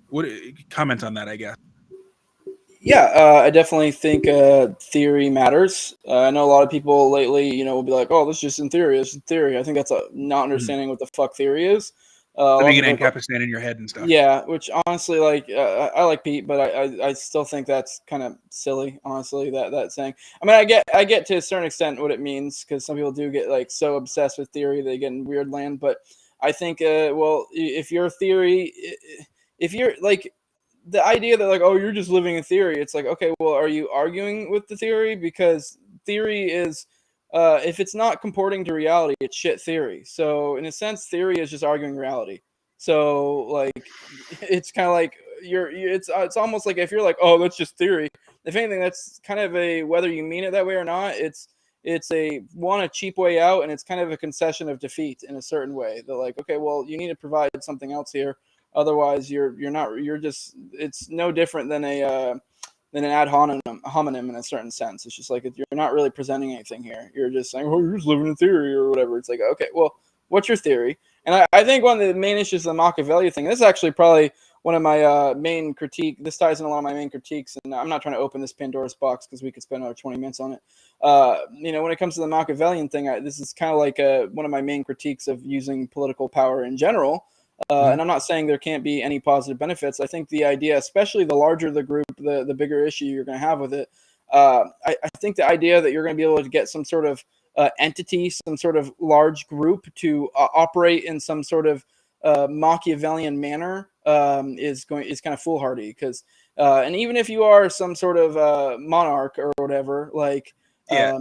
What comment on that? I guess. Yeah, I definitely think theory matters. I know a lot of people lately, will be like, "Oh, this is just in theory. This is theory." I think that's not understanding what the fuck theory is. A lot of Living people in are like, Ancapistan in your head and stuff. yeah, which honestly, like, I like Pete, but I still think that's kind of silly. Honestly, that saying. I mean, I get to a certain extent what it means, because some people do get like so obsessed with theory they get in weird land. But I think, well, if your theory, if you're like the idea that like, oh, you're just living in theory, it's like, okay, well, are you arguing with the theory? Because theory is, if it's not comporting to reality, it's shit theory. So in a sense, theory is just arguing reality. So like, it's kind of like it's almost like if you're like, oh, that's just theory. If anything, that's kind of a, whether you mean it that way or not, it's a cheap way out, and it's kind of a concession of defeat in a certain way. They're like, okay, well, you need to provide something else here. Otherwise, you're just, it's no different than an ad hominem in a certain sense. It's just like, you're not really presenting anything here. You're just saying, oh, you're just living in theory or whatever. It's like, okay, well, what's your theory? And I think one of the main issues of the Machiavelli thing, this is actually probably one of my main critique. This ties in a lot of my main critiques, and I'm not trying to open this Pandora's box because we could spend another 20 minutes on it. When it comes to the Machiavellian thing, this is kind of like one of my main critiques of using political power in general. And I'm not saying there can't be any positive benefits. I think the idea, especially the larger the group, the bigger issue you're going to have with it. I think the idea that you're going to be able to get some sort of entity, some sort of large group to operate in some sort of Machiavellian manner is kind of foolhardy. Because and even if you are some sort of monarch or whatever, like. Yeah.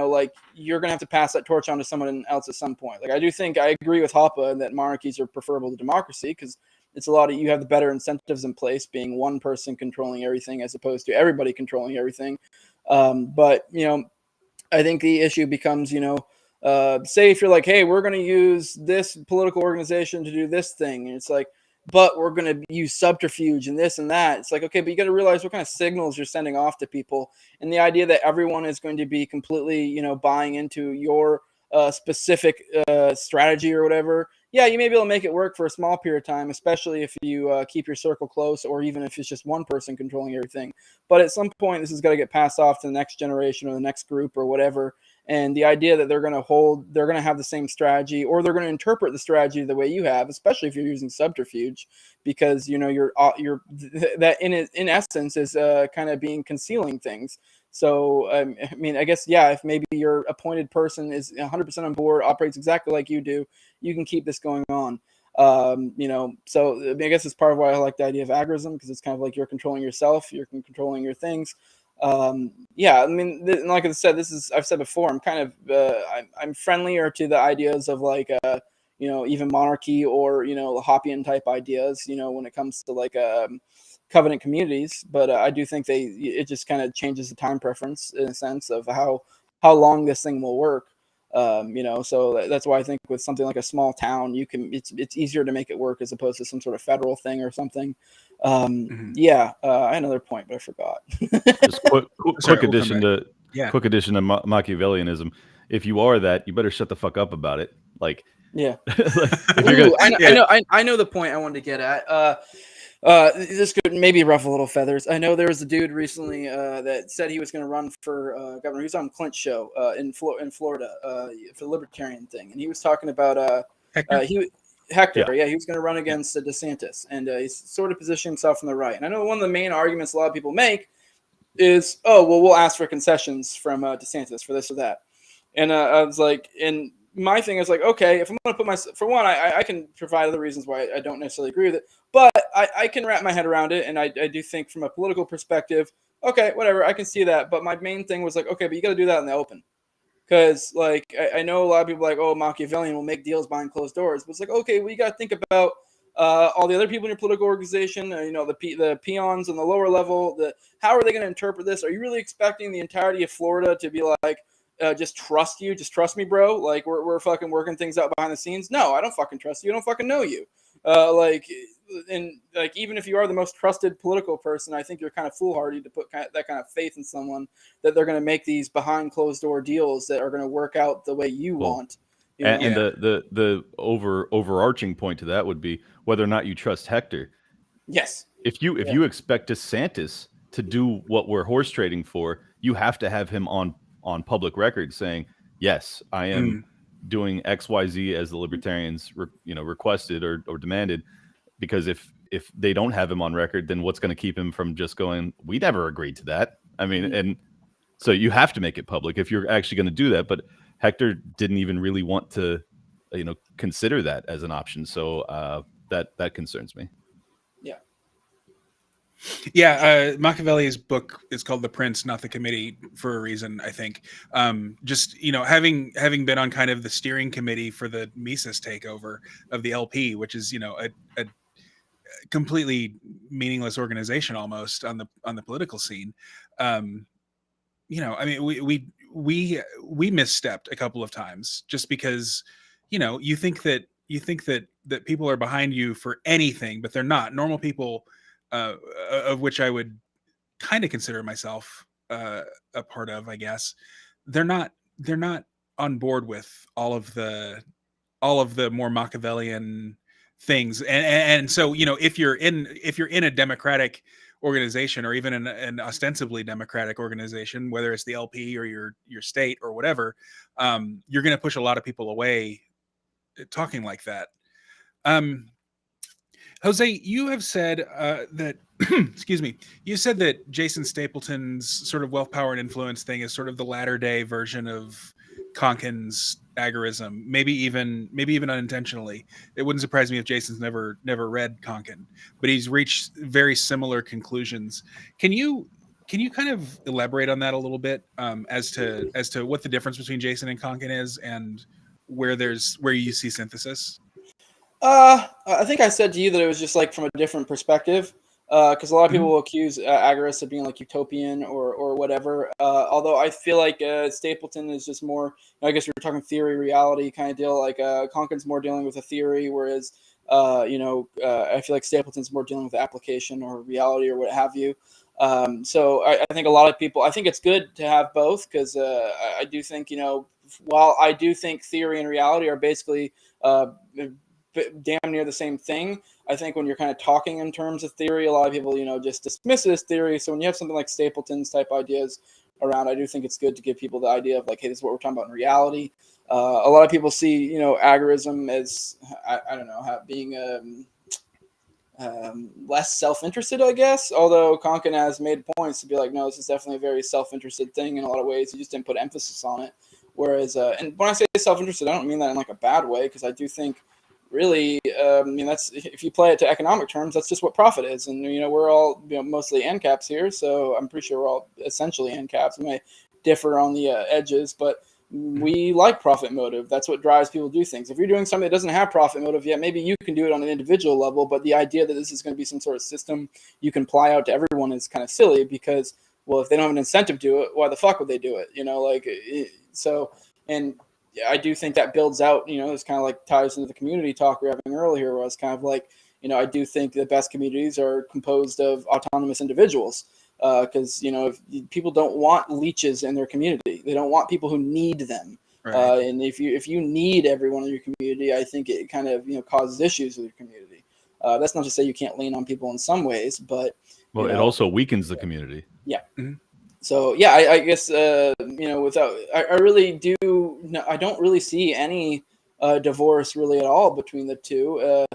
Like, you're gonna have to pass that torch on to someone else at some point. Like, I agree with Hoppe that monarchies are preferable to democracy, because it's you have the better incentives in place, being one person controlling everything as opposed to everybody controlling everything. But I think the issue becomes, say if you're like, hey, we're going to use this political organization to do this thing, and it's like, but we're going to use subterfuge and this and that. It's like, okay, but you got to realize what kind of signals you're sending off to people, and the idea that everyone is going to be completely, buying into your specific strategy or whatever. Yeah, you may be able to make it work for a small period of time, especially if you keep your circle close, or even if it's just one person controlling everything. But at some point, this has got to get passed off to the next generation or the next group or whatever. And the idea that they're going to have the same strategy, or they're going to interpret the strategy the way you have, especially if you're using subterfuge, because you're that in essence is kind of being concealing things. So I mean, I guess, yeah, if maybe your appointed person is 100% on board, operates exactly like you do, you can keep this going on. So I mean, I guess it's part of why I like the idea of agorism, because it's kind of like you're controlling yourself, you're controlling your things. Yeah, I mean, like I said, I've said before, I'm kind of I'm friendlier to the ideas of like even monarchy, or Hoppian type ideas, when it comes to like covenant communities. But I do think it just kind of changes the time preference in a sense of how long this thing will work. So that's why I think with something like a small town, it's easier to make it work as opposed to some sort of federal thing or something. Yeah, I had another point, but I forgot. Just quick addition to Machiavellianism. If you are that, you better shut the fuck up about it. Like, yeah, like, if you're gonna, I know the point I wanted to get at. This could maybe ruffle little feathers. I know there was a dude recently that said he was going to run for governor. He was on Clint's show in Florida for the libertarian thing, and he was talking about Hector? Hector. Yeah, he was going to run against DeSantis, and he's sort of positioning himself on the right. And I know one of the main arguments a lot of people make is, oh, well, we'll ask for concessions from DeSantis for this or that. And I was like, and my thing is like, okay, if I'm going to put for one, I can provide other reasons why I don't necessarily agree with it, but I can wrap my head around it. And I do think from a political perspective, okay, whatever, I can see that. But my main thing was like, okay, but you got to do that in the open. Because like, I know a lot of people are like, oh, Machiavellian will make deals behind closed doors. But it's like, okay, well, you got to think about all the other people in your political organization, the peons on the lower level, how are they going to interpret this? Are you really expecting the entirety of Florida to be like, just trust you? Just trust me, bro. Like we're fucking working things out behind the scenes. No, I don't fucking trust you. I don't fucking know you. Even if you are the most trusted political person, I think you're kind of foolhardy to put that kind of faith in someone that they're going to make these behind closed door deals that are going to work out the way you want. And the overarching point to that would be whether or not you trust Hector. Yes. If you expect DeSantis to do what we're horse trading for, you have to have him on public record saying, yes, I am doing XYZ as the libertarians requested or demanded. Because if they don't have him on record, then what's going to keep him from just going, we never agreed to that? I mean, and so you have to make it public if you're actually going to do that. But Hector didn't even really want to, consider that as an option. So that concerns me. Yeah, Machiavelli's book is called The Prince, Not the Committee, for a reason, I think. Having been on kind of the steering committee for the Mises takeover of the LP, which is, a completely meaningless organization almost on the political scene. We misstepped a couple of times just because, you think that people are behind you for anything, but they're not. Normal people, of which I would kind of consider myself a part of, I guess. They're not on board with all of the more Machiavellian things, and so if you're in a democratic organization, or even an ostensibly democratic organization, whether it's the LP or your state or whatever, you're going to push a lot of people away talking like that. Jose, you have said that, excuse me, you said that Jason Stapleton's sort of wealth, power, and influence thing is sort of the latter day version of Konkin's agorism, maybe even unintentionally. It wouldn't surprise me if Jason's never read Konkin, but he's reached very similar conclusions. Can you kind of elaborate on that a little bit, as to what the difference between Jason and Konkin is, and where you see synthesis? I think I said to you that it was just like from a different perspective, because a lot of people will accuse agorists of being like utopian or whatever. Although I feel like Stapleton is just more, I guess we were talking theory, reality kind of deal. Like Konkin's more dealing with a theory, whereas I feel like Stapleton's more dealing with application or reality or what have you. So I think a lot of people, I think it's good to have both, because I do think, while I do think theory and reality are basically damn near the same thing, I think when you're kind of talking in terms of theory, a lot of people, just dismiss it as theory. So when you have something like Stapleton's type ideas around, I do think it's good to give people the idea of like, hey, this is what we're talking about in reality. A lot of people see, agorism as, I don't know, being less self-interested, I guess. Although Konkin has made points to be like, no, this is definitely a very self-interested thing in a lot of ways. He just didn't put emphasis on it. Whereas, and when I say self-interested, I don't mean that in like a bad way, because I do think, really, that's, if you play it to economic terms, that's just what profit is. And, we're all, mostly ANCAPs here. So I'm pretty sure we're all essentially ANCAPs. We may differ on the edges, but we like profit motive. That's what drives people to do things. If you're doing something that doesn't have profit motive yet, maybe you can do it on an individual level. But the idea that this is going to be some sort of system you can apply out to everyone is kind of silly, because, well, if they don't have an incentive to do it, why the fuck would they do it? And I do think that builds out, it's kind of like ties into the community talk we were having earlier, where it's kind of like, I do think the best communities are composed of autonomous individuals, because, if people don't want leeches in their community, they don't want people who need them. Right. And if you need everyone in your community, I think it kind of, causes issues with your community. That's not to say you can't lean on people in some ways, but it also weakens the community. Yeah. Mm-hmm. So yeah, I guess without, I really do. I don't really see any divorce really at all between the two.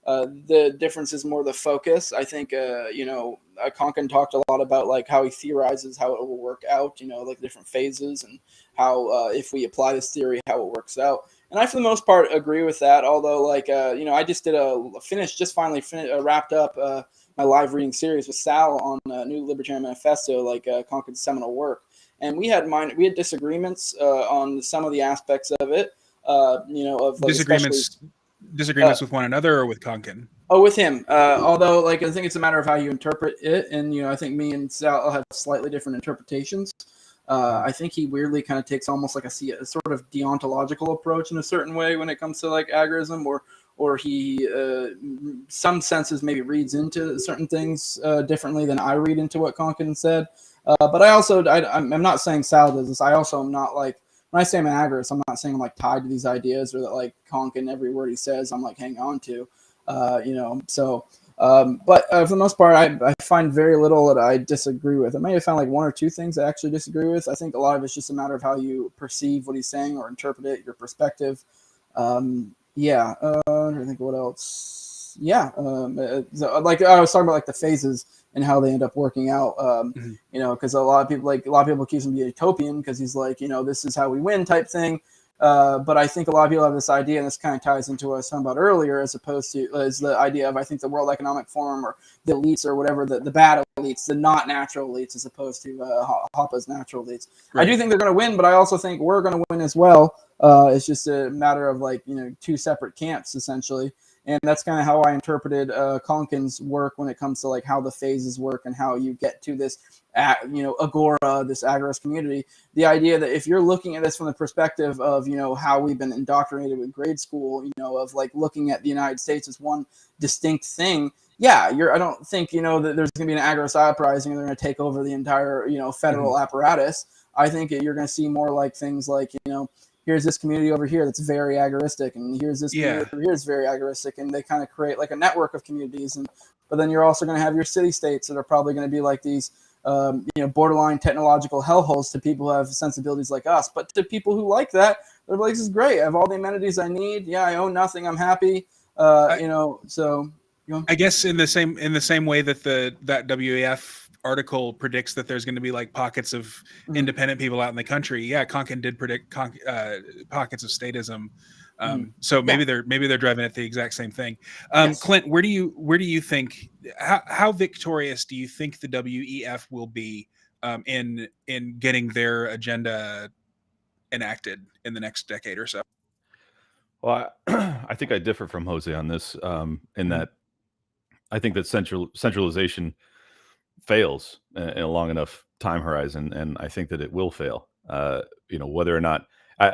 The difference is more the focus. I think Konkin talked a lot about like how he theorizes how it will work out. Like different phases, and how if we apply this theory, how it works out. And I, for the most part, agree with that. Although, like I just did finally wrapped up my live reading series with Sal on New Libertarian Manifesto, like Konkin's seminal work, and we had disagreements on some of the aspects of it. Of like, disagreements disagreements with one another or with Konkin? Oh, with him. Although, like, I think it's a matter of how you interpret it, and I think me and Sal have slightly different interpretations. I think he weirdly kind of takes almost like a sort of deontological approach in a certain way when it comes to like agorism, or he, some senses maybe reads into certain things differently than I read into what Konkin said. But I'm not saying Sal does this. I also am not like, when I say I'm an agorist, I'm not saying I'm like tied to these ideas or that like Konkin, every word he says, I'm like hanging on to. But for the most part, I find very little that I disagree with. I may have found like one or two things I actually disagree with. I think a lot of it's just a matter of how you perceive what he's saying or interpret it, your perspective. I'm trying to think of what else. Like I was talking about like the phases and how they end up working out. Because a lot of people accuse him of being utopian because he's like, this is how we win type thing. But I think a lot of people have this idea, and this kind of ties into what I was talking about earlier, as opposed to is the idea of, I think, the World Economic Forum or the elites or whatever, the bad elites, the not natural elites, as opposed to Hoppa's natural elites. Right. I do think they're going to win, but I also think we're going to win as well. It's just a matter of like, two separate camps, essentially. And that's kind of how I interpreted Konkin's work when it comes to like how the phases work and how you get to this, agora, this agorist community. The idea that if you're looking at this from the perspective of, how we've been indoctrinated with grade school, of like looking at the United States as one distinct thing. Yeah, I don't think, that there's going to be an agorist uprising and they're going to take over the entire, federal apparatus. I think you're going to see more like things like, here's this community over here that's very agoristic, and here's this community over here that's very agoristic, and they kind of create like a network of communities. But then you're also going to have your city states that are probably going to be like these, borderline technological hellholes to people who have sensibilities like us. But to people who like that, they're like, this is great. I have all the amenities I need. Yeah, I own nothing. I'm happy. I guess in the same way that that WEF article predicts that there's going to be like pockets of independent people out in the country. Yeah, Konkin did predict pockets of statism. So maybe they're driving at the exact same thing. Yes. Clint, where do you think how victorious do you think the WEF will be in getting their agenda enacted in the next decade or so? Well, I think I differ from Jose on this in that I think that centralization fails in a long enough time horizon, and I think that it will fail. Whether or not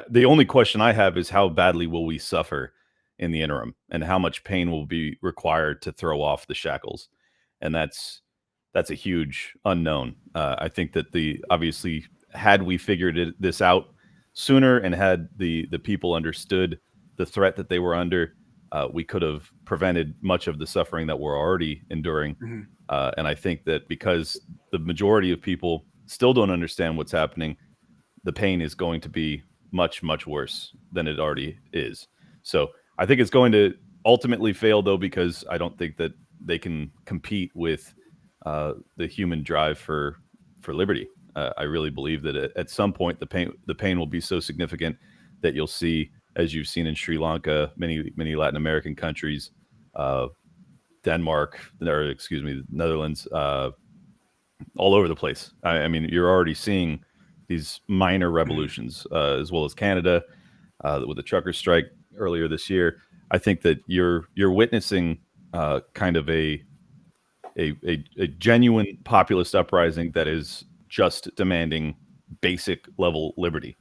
the only question I have is how badly will we suffer in the interim, and how much pain will be required to throw off the shackles, and that's a huge unknown. I think that obviously had we figured this out sooner and had the people understood the threat that they were under, we could have prevented much of the suffering that we're already enduring. And I think that because the majority of people still don't understand what's happening, the pain is going to be much, much worse than it already is. So I think it's going to ultimately fail, though, because I don't think that they can compete with the human drive for liberty. I really believe that at some point the pain will be so significant that you'll see, as you've seen in Sri Lanka, many Latin American countries, Denmark, or excuse me, Netherlands, all over the place. I mean, you're already seeing these minor revolutions, as well as Canada with the trucker strike earlier this year. I think that you're witnessing kind of a genuine populist uprising that is just demanding basic level liberty.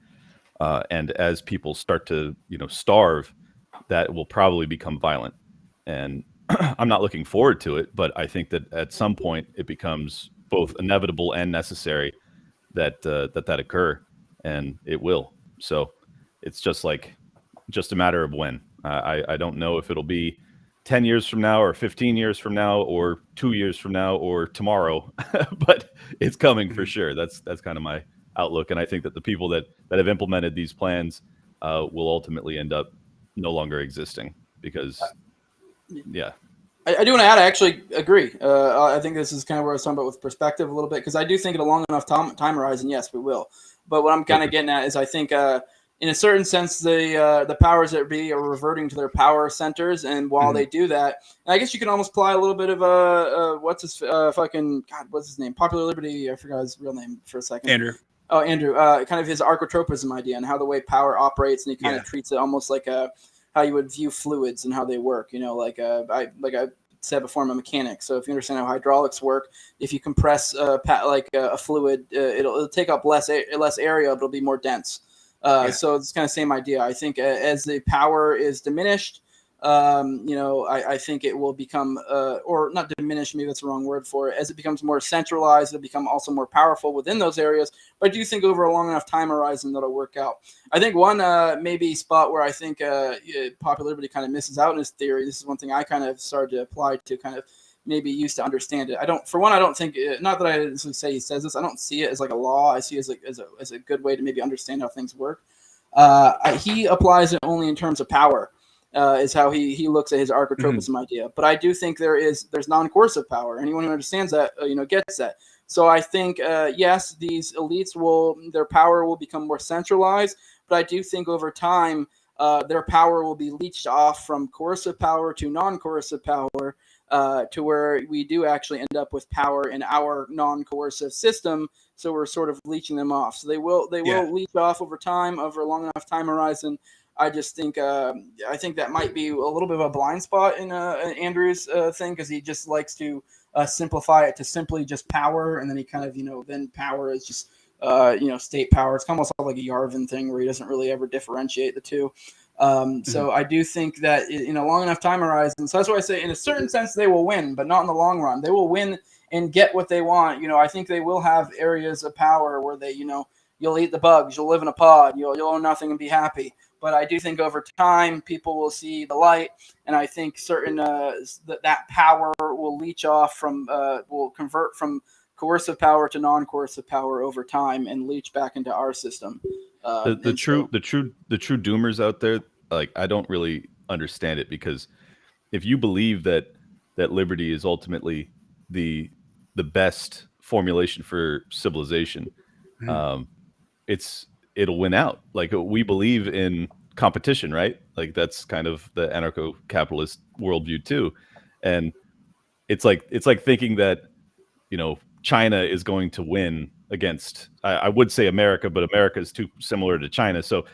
And as people start to, starve, that will probably become violent. And I'm not looking forward to it, but I think that at some point it becomes both inevitable and necessary that occur, and it will. So it's just a matter of when. I don't know if it'll be 10 years from now or 15 years from now or 2 years from now or tomorrow, but it's coming for sure. That's kind of my outlook. And I think that the people that have implemented these plans will ultimately end up no longer existing because, yeah. I do want to add, I actually agree. I think this is kind of where I was talking about with perspective a little bit, because I do think at a long enough time horizon, yes, we will. But what I'm kind of getting at is I think in a certain sense, the powers that be are reverting to their power centers. And while they do that, and I guess you can almost apply a little bit of what's his name? Popular Liberty. I forgot his real name for a second. Andrew. Oh, Andrew. Kind of his archetropism idea and how the way power operates, and he kind of treats it almost like how you would view fluids and how they work. Like I said before, I'm a mechanic, so if you understand how hydraulics work, if you compress a fluid, it'll take up less area, but it'll be more dense. So it's kind of same idea. I think as the power is diminished, I think it will become, or not diminished, maybe that's the wrong word for it. As it becomes more centralized, it'll become also more powerful within those areas. But I do think over a long enough time horizon, that'll work out. I think one maybe spot where I think Popular Liberty kind of misses out in his theory, this is one thing I kind of started to apply to kind of maybe used to understand it. I don't think, not that I say he says this, I don't see it as like a law. I see it as a good way to maybe understand how things work. He applies it only in terms of power. Is how he looks at his archetropism idea. But I do think there's non-coercive power. Anyone who understands that, gets that. So I think, yes, these elites their power will become more centralized, but I do think over time, their power will be leached off from coercive power to non-coercive power, to where we do actually end up with power in our non-coercive system. So we're sort of leeching them off. So they will leach off over time, over a long enough time horizon. I just think I think that might be a little bit of a blind spot in Andrew's thing, because he just likes to simplify it to simply just power, and then he kind of then power is just state power. It's almost like a Yarvin thing where he doesn't really ever differentiate the two. So I do think that in a long enough time horizon, so that's why I say in a certain sense they will win, but not in the long run. They will win and get what they want. I think they will have areas of power where they you'll eat the bugs, you'll live in a pod, you'll own nothing and be happy. But I do think over time people will see the light, and I think certain that power will leech off will convert from coercive power to non-coercive power over time and leach back into our system. The true doomers out there, like, I don't really understand it, because if you believe that liberty is ultimately the best formulation for civilization, it'll win out. Like, we believe in competition, right? Like, that's kind of the anarcho-capitalist worldview too. And it's like thinking that, China is going to win against, I would say America, but America is too similar to China. So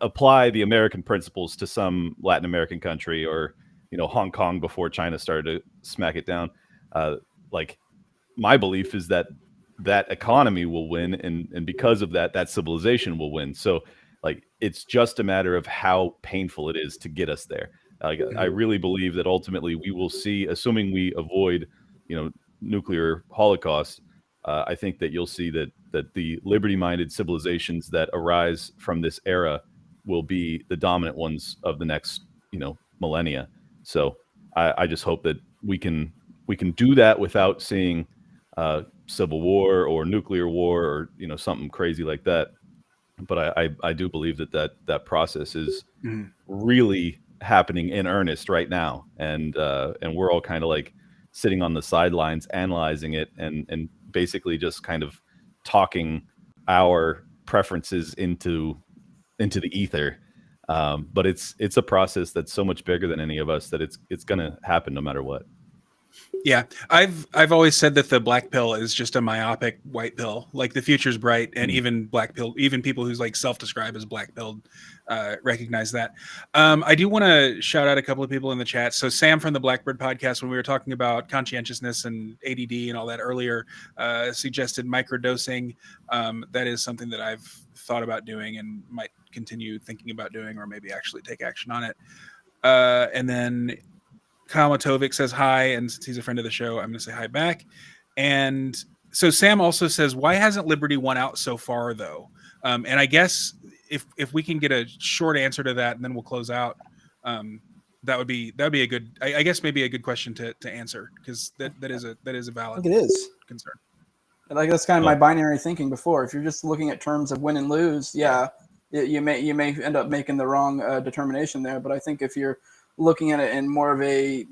apply the American principles to some Latin American country, or, Hong Kong before China started to smack it down. Like, my belief is that economy will win, and because of that civilization will win. So, like, it's just a matter of how painful it is to get us there. I really believe that ultimately we will see, assuming we avoid, nuclear holocaust, I think that you'll see that the liberty-minded civilizations that arise from this era will be the dominant ones of the next, millennia. So I just hope that we can do that without seeing civil war or nuclear war, or something crazy like that. But I do believe that process is really happening in earnest right now, and we're all kind of like sitting on the sidelines analyzing it, and basically just kind of talking our preferences into the ether. But it's a process that's so much bigger than any of us that it's going to happen no matter what. Yeah, I've always said that the black pill is just a myopic white pill. Like, the future's bright, and even black pill, even people who's like self-describe as black pilled, recognize that. I do want to shout out a couple of people in the chat. So Sam from the Blackbird podcast, when we were talking about conscientiousness and ADD and all that earlier, suggested microdosing. That is something that I've thought about doing and might continue thinking about doing, or maybe actually take action on it. And then Kamatovic says hi, and since he's a friend of the show, I'm going to say hi back. And so Sam also says, why hasn't Liberty won out so far, though? And I guess if we can get a short answer to that, and then we'll close out, that would be a good, I guess maybe a good question to answer, because that is a valid I think it is concern. Like, that's kind of my binary thinking before. If you're just looking at terms of win and lose, you may end up making the wrong determination there. But I think if you're looking at it in more of a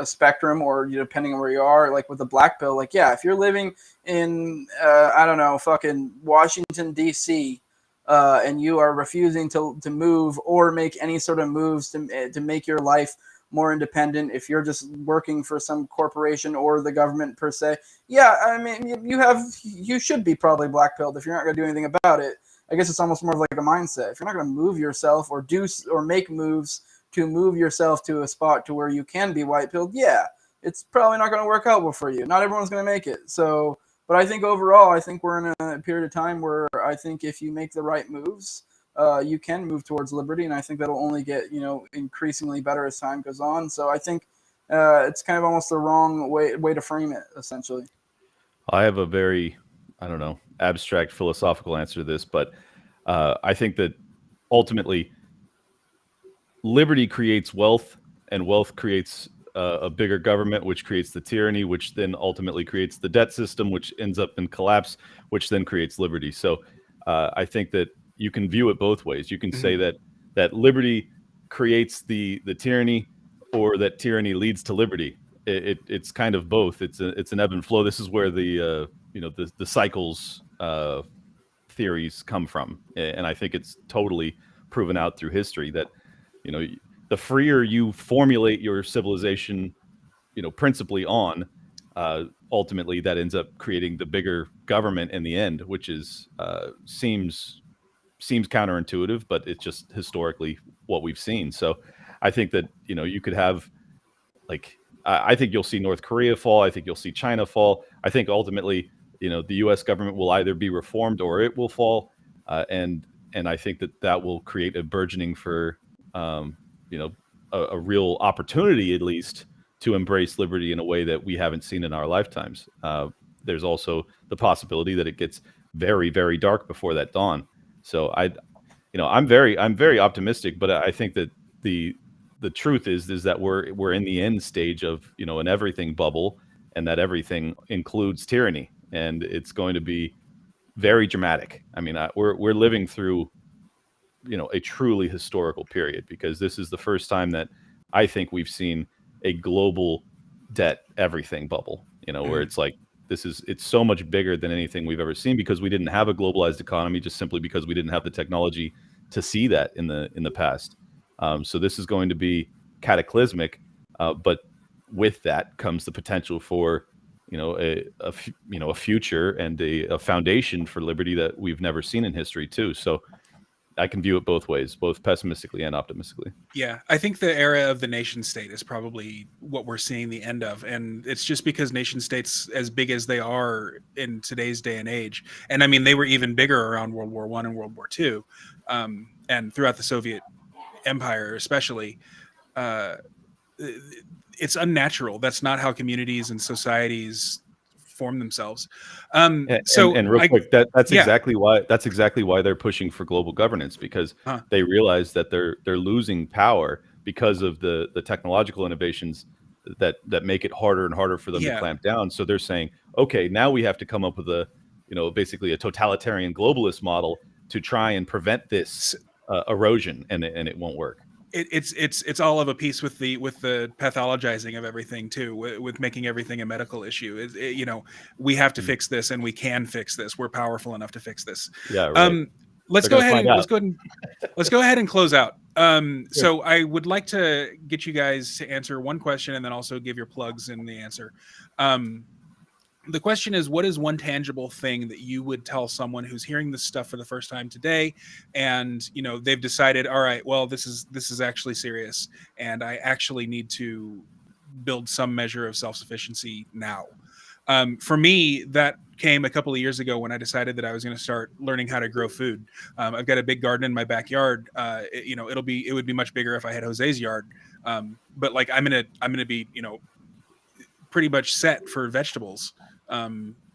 spectrum, or depending on where you are, like with the black pill, like, yeah, if you're living in I don't know, fucking Washington DC, and you are refusing to move or make any sort of moves to make your life more independent, if you're just working for some corporation or the government per se, yeah, I mean, you should be probably black-pilled if you're not going to do anything about it. I guess it's almost more of like a mindset. If you're not going to move yourself or make moves to move yourself to a spot to where you can be white-pilled, yeah, it's probably not going to work out well for you. Not everyone's going to make it. So, but I think overall, I think we're in a period of time where I think if you make the right moves, you can move towards liberty, and I think that'll only get increasingly better as time goes on. So I think it's kind of almost the wrong way to frame it, essentially. I have a very, I don't know, abstract philosophical answer to this, but I think that ultimately liberty creates wealth, and wealth creates a bigger government, which creates the tyranny, which then ultimately creates the debt system, which ends up in collapse, which then creates liberty. So I think that you can view it both ways. You can say that liberty creates the tyranny, or that tyranny leads to liberty. It's kind of both. It's an ebb and flow. This is where the cycles theories come from, and I think it's totally proven out through history that the freer you formulate your civilization, principally on, ultimately that ends up creating the bigger government in the end, which is seems counterintuitive, but it's just historically what we've seen. So I think that you could have, like, I think you'll see North Korea fall. I think you'll see China fall. I think ultimately, the U.S. government will either be reformed or it will fall, and I think that will create a burgeoning for a real opportunity, at least, to embrace liberty in a way that we haven't seen in our lifetimes. There's also the possibility that it gets very, very dark before that dawn. So I'm very optimistic, but I think that the truth is that we're in the end stage of an everything bubble, and that everything includes tyranny, and it's going to be very dramatic. I mean, we're living through a truly historical period, because this is the first time that I think we've seen a global debt everything bubble, where it's like, it's so much bigger than anything we've ever seen, because we didn't have a globalized economy, just simply because we didn't have the technology to see that in the past. So this is going to be cataclysmic, but with that comes the potential for a future and a foundation for liberty that we've never seen in history too. So I can view it both ways, both pessimistically and optimistically. Yeah, I think the era of the nation state is probably what we're seeing the end of. And it's just because nation states, as big as they are in today's day and age, and I mean, they were even bigger around World War I and World War II, and throughout the Soviet Empire especially, it's unnatural. That's not how communities and societies form themselves. And real quick, that's exactly why they're pushing for global governance, because they realize that they're losing power because of the technological innovations that make it harder and harder for them to clamp down. So they're saying, okay, now we have to come up with basically a totalitarian globalist model to try and prevent this erosion, and it won't work. It's all of a piece with the pathologizing of everything too, with making everything a medical issue. We have to fix this, and we can fix this. We're powerful enough to fix this. Yeah. Right. Let's go ahead and close out. So I would like to get you guys to answer one question, and then also give your plugs in the answer. The question is, what is one tangible thing that you would tell someone who's hearing this stuff for the first time today, and they've decided, all right, well, this is actually serious, and I actually need to build some measure of self-sufficiency now. For me, that came a couple of years ago when I decided that I was going to start learning how to grow food. I've got a big garden in my backyard. It would be much bigger if I had Jose's yard. But like, I'm gonna be pretty much set for vegetables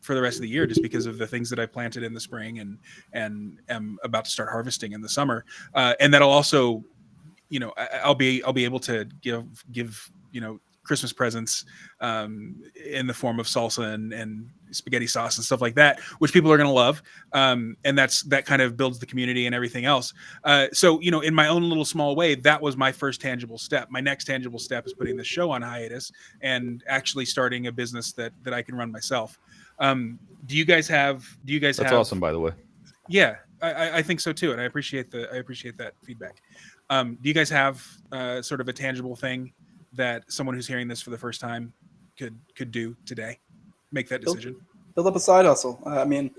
for the rest of the year, just because of the things that I planted in the spring and am about to start harvesting in the summer. And that'll also, I'll be able to give Christmas presents in the form of salsa and spaghetti sauce and stuff like that, which people are going to love. And that kind of builds the community and everything else. So, in my own little small way, that was my first tangible step. My next tangible step is putting this show on hiatus and actually starting a business that I can run myself. Do you guys have? That's awesome, by the way. Yeah, I think so too, and I appreciate that feedback. Do you guys have sort of a tangible thing that someone who's hearing this for the first time could do today? Make that decision. Build up a side hustle. I mean,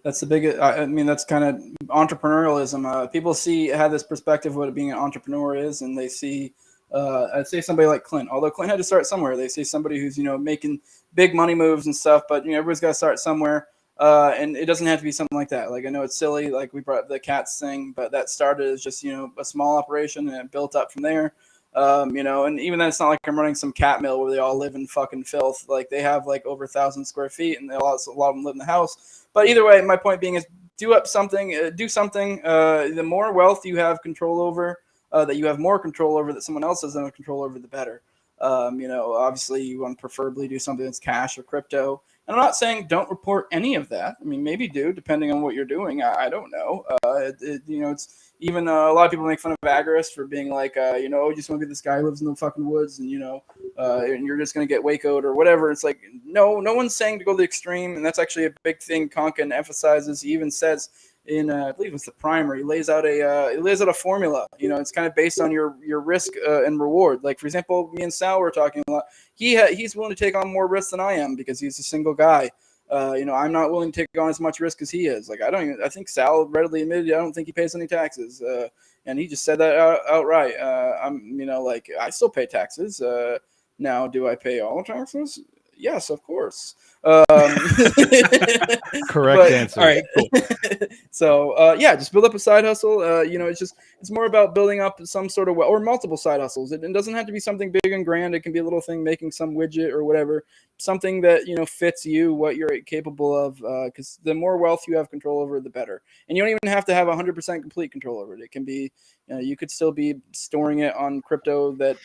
that's the big. I mean, that's kind of entrepreneurialism. People have this perspective of what being an entrepreneur is, and they see. I'd say somebody like Clint. Although Clint had to start somewhere, they see somebody who's making big money moves and stuff. But everybody's got to start somewhere, and it doesn't have to be something like that. Like I know it's silly, like we brought up the cats thing, but that started as just a small operation, and it built up from there. And even then, it's not like I'm running some cat mill where they all live in fucking filth. Like they have like over 1,000 square feet, and a lot of them live in the house. But either way, my point being is do something. The more wealth you have control over, that you have more control over, that someone else doesn't have control over, the better. Obviously you want to preferably do something that's cash or crypto. And I'm not saying don't report any of that. I mean, maybe do, depending on what you're doing. I don't know. It's even a lot of people make fun of agorists for being like, you just want to be this guy who lives in the fucking woods, and and you're just going to get Waco'd or whatever. It's like, no one's saying to go to the extreme, and that's actually a big thing Konkin emphasizes. He even says in, I believe it's the primer, he lays out a formula. It's kind of based on your risk and reward. Like for example, me and Sal were talking a lot. He's willing to take on more risk than I am because he's a single guy. I'm not willing to take on as much risk as he is. Like I think Sal readily admitted I don't think he pays any taxes. And he just said that outright. I still pay taxes. Now, do I pay all taxes? Yes, of course. Correct answer. All right, cool. So just build up a side hustle. It's more about building up some sort of or multiple side hustles. It doesn't have to be something big and grand. It can be a little thing, making some widget or whatever, something that fits you, what you're capable of. Because the more wealth you have control over, the better. And you don't even have to have 100% complete control over it. It can be, you could still be storing it on crypto that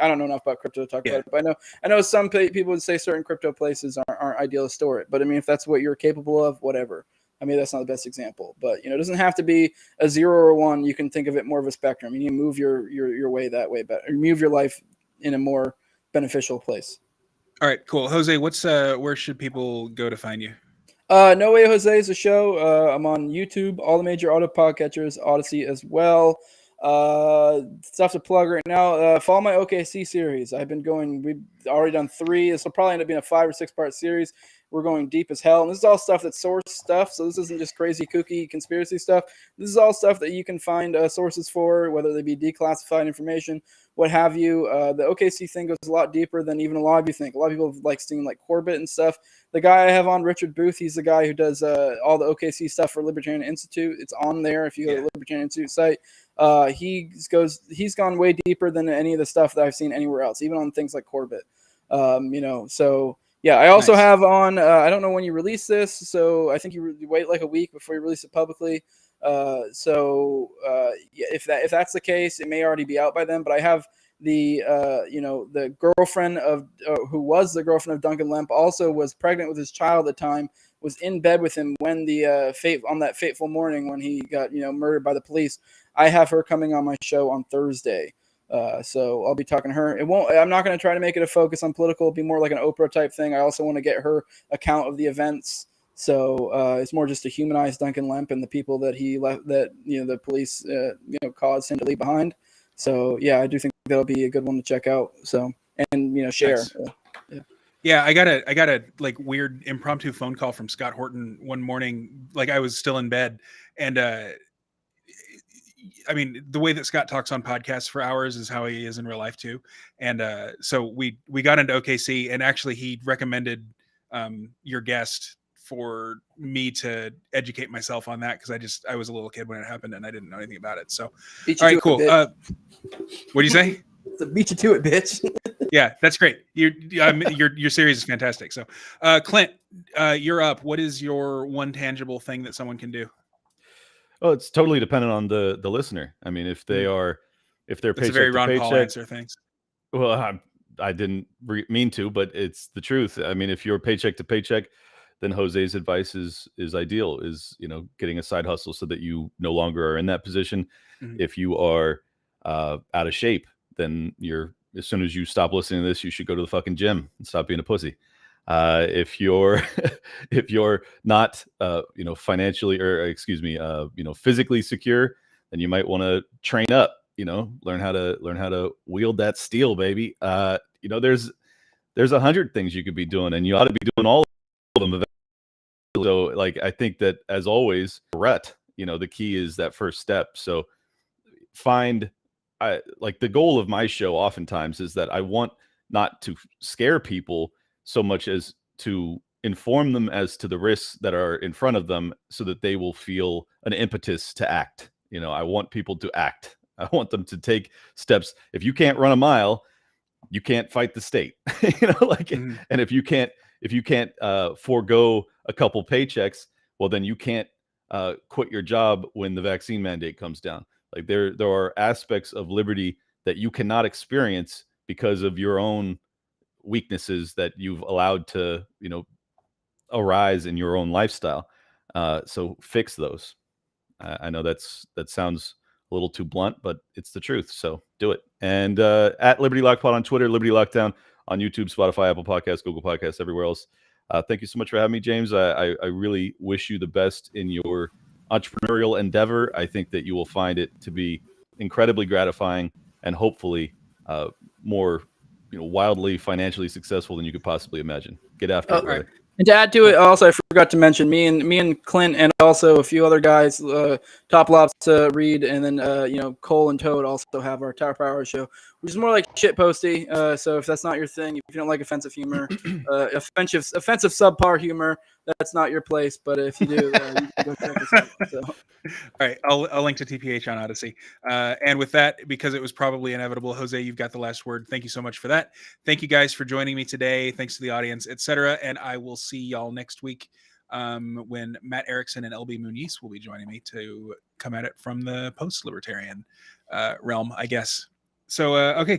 I don't know enough about crypto to talk about it, but I know some people would say certain crypto places aren't ideal to store it. But I mean, if that's what you're capable of, whatever. I mean, that's not the best example, but it doesn't have to be a 0 or 1. You can think of it more of a spectrum. You need to move your way that way, but move your life in a more beneficial place. All right, cool. Jose, where should people go to find you? No Way Jose is a show. I'm on YouTube, all the major auto podcatchers, Odyssey as well. Stuff to plug right now. Follow my OKC series. We've already done 3. This will probably end up being a 5 or 6 part series. We're going deep as hell. And this is all stuff that's source stuff. So this isn't just crazy kooky conspiracy stuff. This is all stuff that you can find sources for, whether they be declassified information, what have you. The OKC thing goes a lot deeper than even a lot of you think. A lot of people like seeing like Corbett and stuff. The guy I have on, Richard Booth, he's the guy who does all the OKC stuff for Libertarian Institute. It's on there if you go to the Libertarian Institute site. He's gone way deeper than any of the stuff that I've seen anywhere else, even on things like Corbett. So yeah, I also have on, I don't know when you release this, so I think you wait like a week before you release it publicly. If that's the case, it may already be out by then, but I have the girlfriend of, who was the girlfriend of Duncan Lemp, also was pregnant with his child at the time, was in bed with him when on that fateful morning when he got, murdered by the police. I have her coming on my show on Thursday. So I'll be talking to her. I'm not going to try to make it a focus on political. It'll be more like an Oprah type thing. I also want to get her account of the events. So it's more just to humanize Duncan Lemp and the people that he left, that the police caused him to leave behind. So yeah, I do think that'll be a good one to check out. So and share. Nice. Yeah, I got a like weird impromptu phone call from Scott Horton one morning. Like I was still in bed, and I mean, the way that Scott talks on podcasts for hours is how he is in real life too. And so we got into OKC, and actually he recommended your guest for me to educate myself on that, because I was a little kid when it happened and I didn't know anything about it. So all right, cool. What do you say? Beat you to it, bitch. Yeah, that's great. Your series is fantastic. So Clint, you're up. What is your one tangible thing that someone can do? Oh, it's totally dependent on the listener. I mean, if they're paycheck it's a very to Ron paycheck, Paul answer. Thanks. Well, I didn't mean to, but it's the truth. I mean, if you're paycheck to paycheck, then Jose's advice is ideal. Is getting a side hustle so that you no longer are in that position. Mm-hmm. If you are out of shape, then as soon as you stop listening to this, you should go to the fucking gym and stop being a pussy. If you're not financially, or physically secure, then you might want to train up. learn how to wield that steel, baby. There's 100 things you could be doing, and you ought to be doing all of them. So, like, I think that, as always, the key is that first step. So the goal of my show oftentimes is that I want not to scare people so much as to inform them as to the risks that are in front of them, so that they will feel an impetus to act. I want people to act. I want them to take steps. If you can't run a mile, you can't fight the state. And if you can't forego a couple paychecks, well, then you can't quit your job when the vaccine mandate comes down. Like, there are aspects of liberty that you cannot experience because of your own weaknesses that you've allowed to, arise in your own lifestyle. So fix those. I know that sounds a little too blunt, but it's the truth. So do it. And at Liberty Lockpod on Twitter, Liberty Lockdown on YouTube, Spotify, Apple Podcasts, Google Podcasts, everywhere else. Thank you so much for having me, James. I really wish you the best in your entrepreneurial endeavor. I think that you will find it to be incredibly gratifying and hopefully more, wildly financially successful than you could possibly imagine. Get after it, brother. And to add to it, also, I forgot to mention me and Clint and also a few other guys, Top Lops, Reed, and then Cole and Toad also have our Tower Power show, which is more like shit posty. So if that's not your thing, if you don't like offensive humor, offensive subpar humor, that's not your place. But if you do, you can go check us out. So. All right, I'll link to TPH on Odyssey. And with that, because it was probably inevitable, Jose, you've got the last word. Thank you so much for that. Thank you guys for joining me today. Thanks to the audience, etc. And I will see y'all next week when Matt Erickson and LB Muniz will be joining me to come at it from the post-libertarian realm, I guess. So, okay.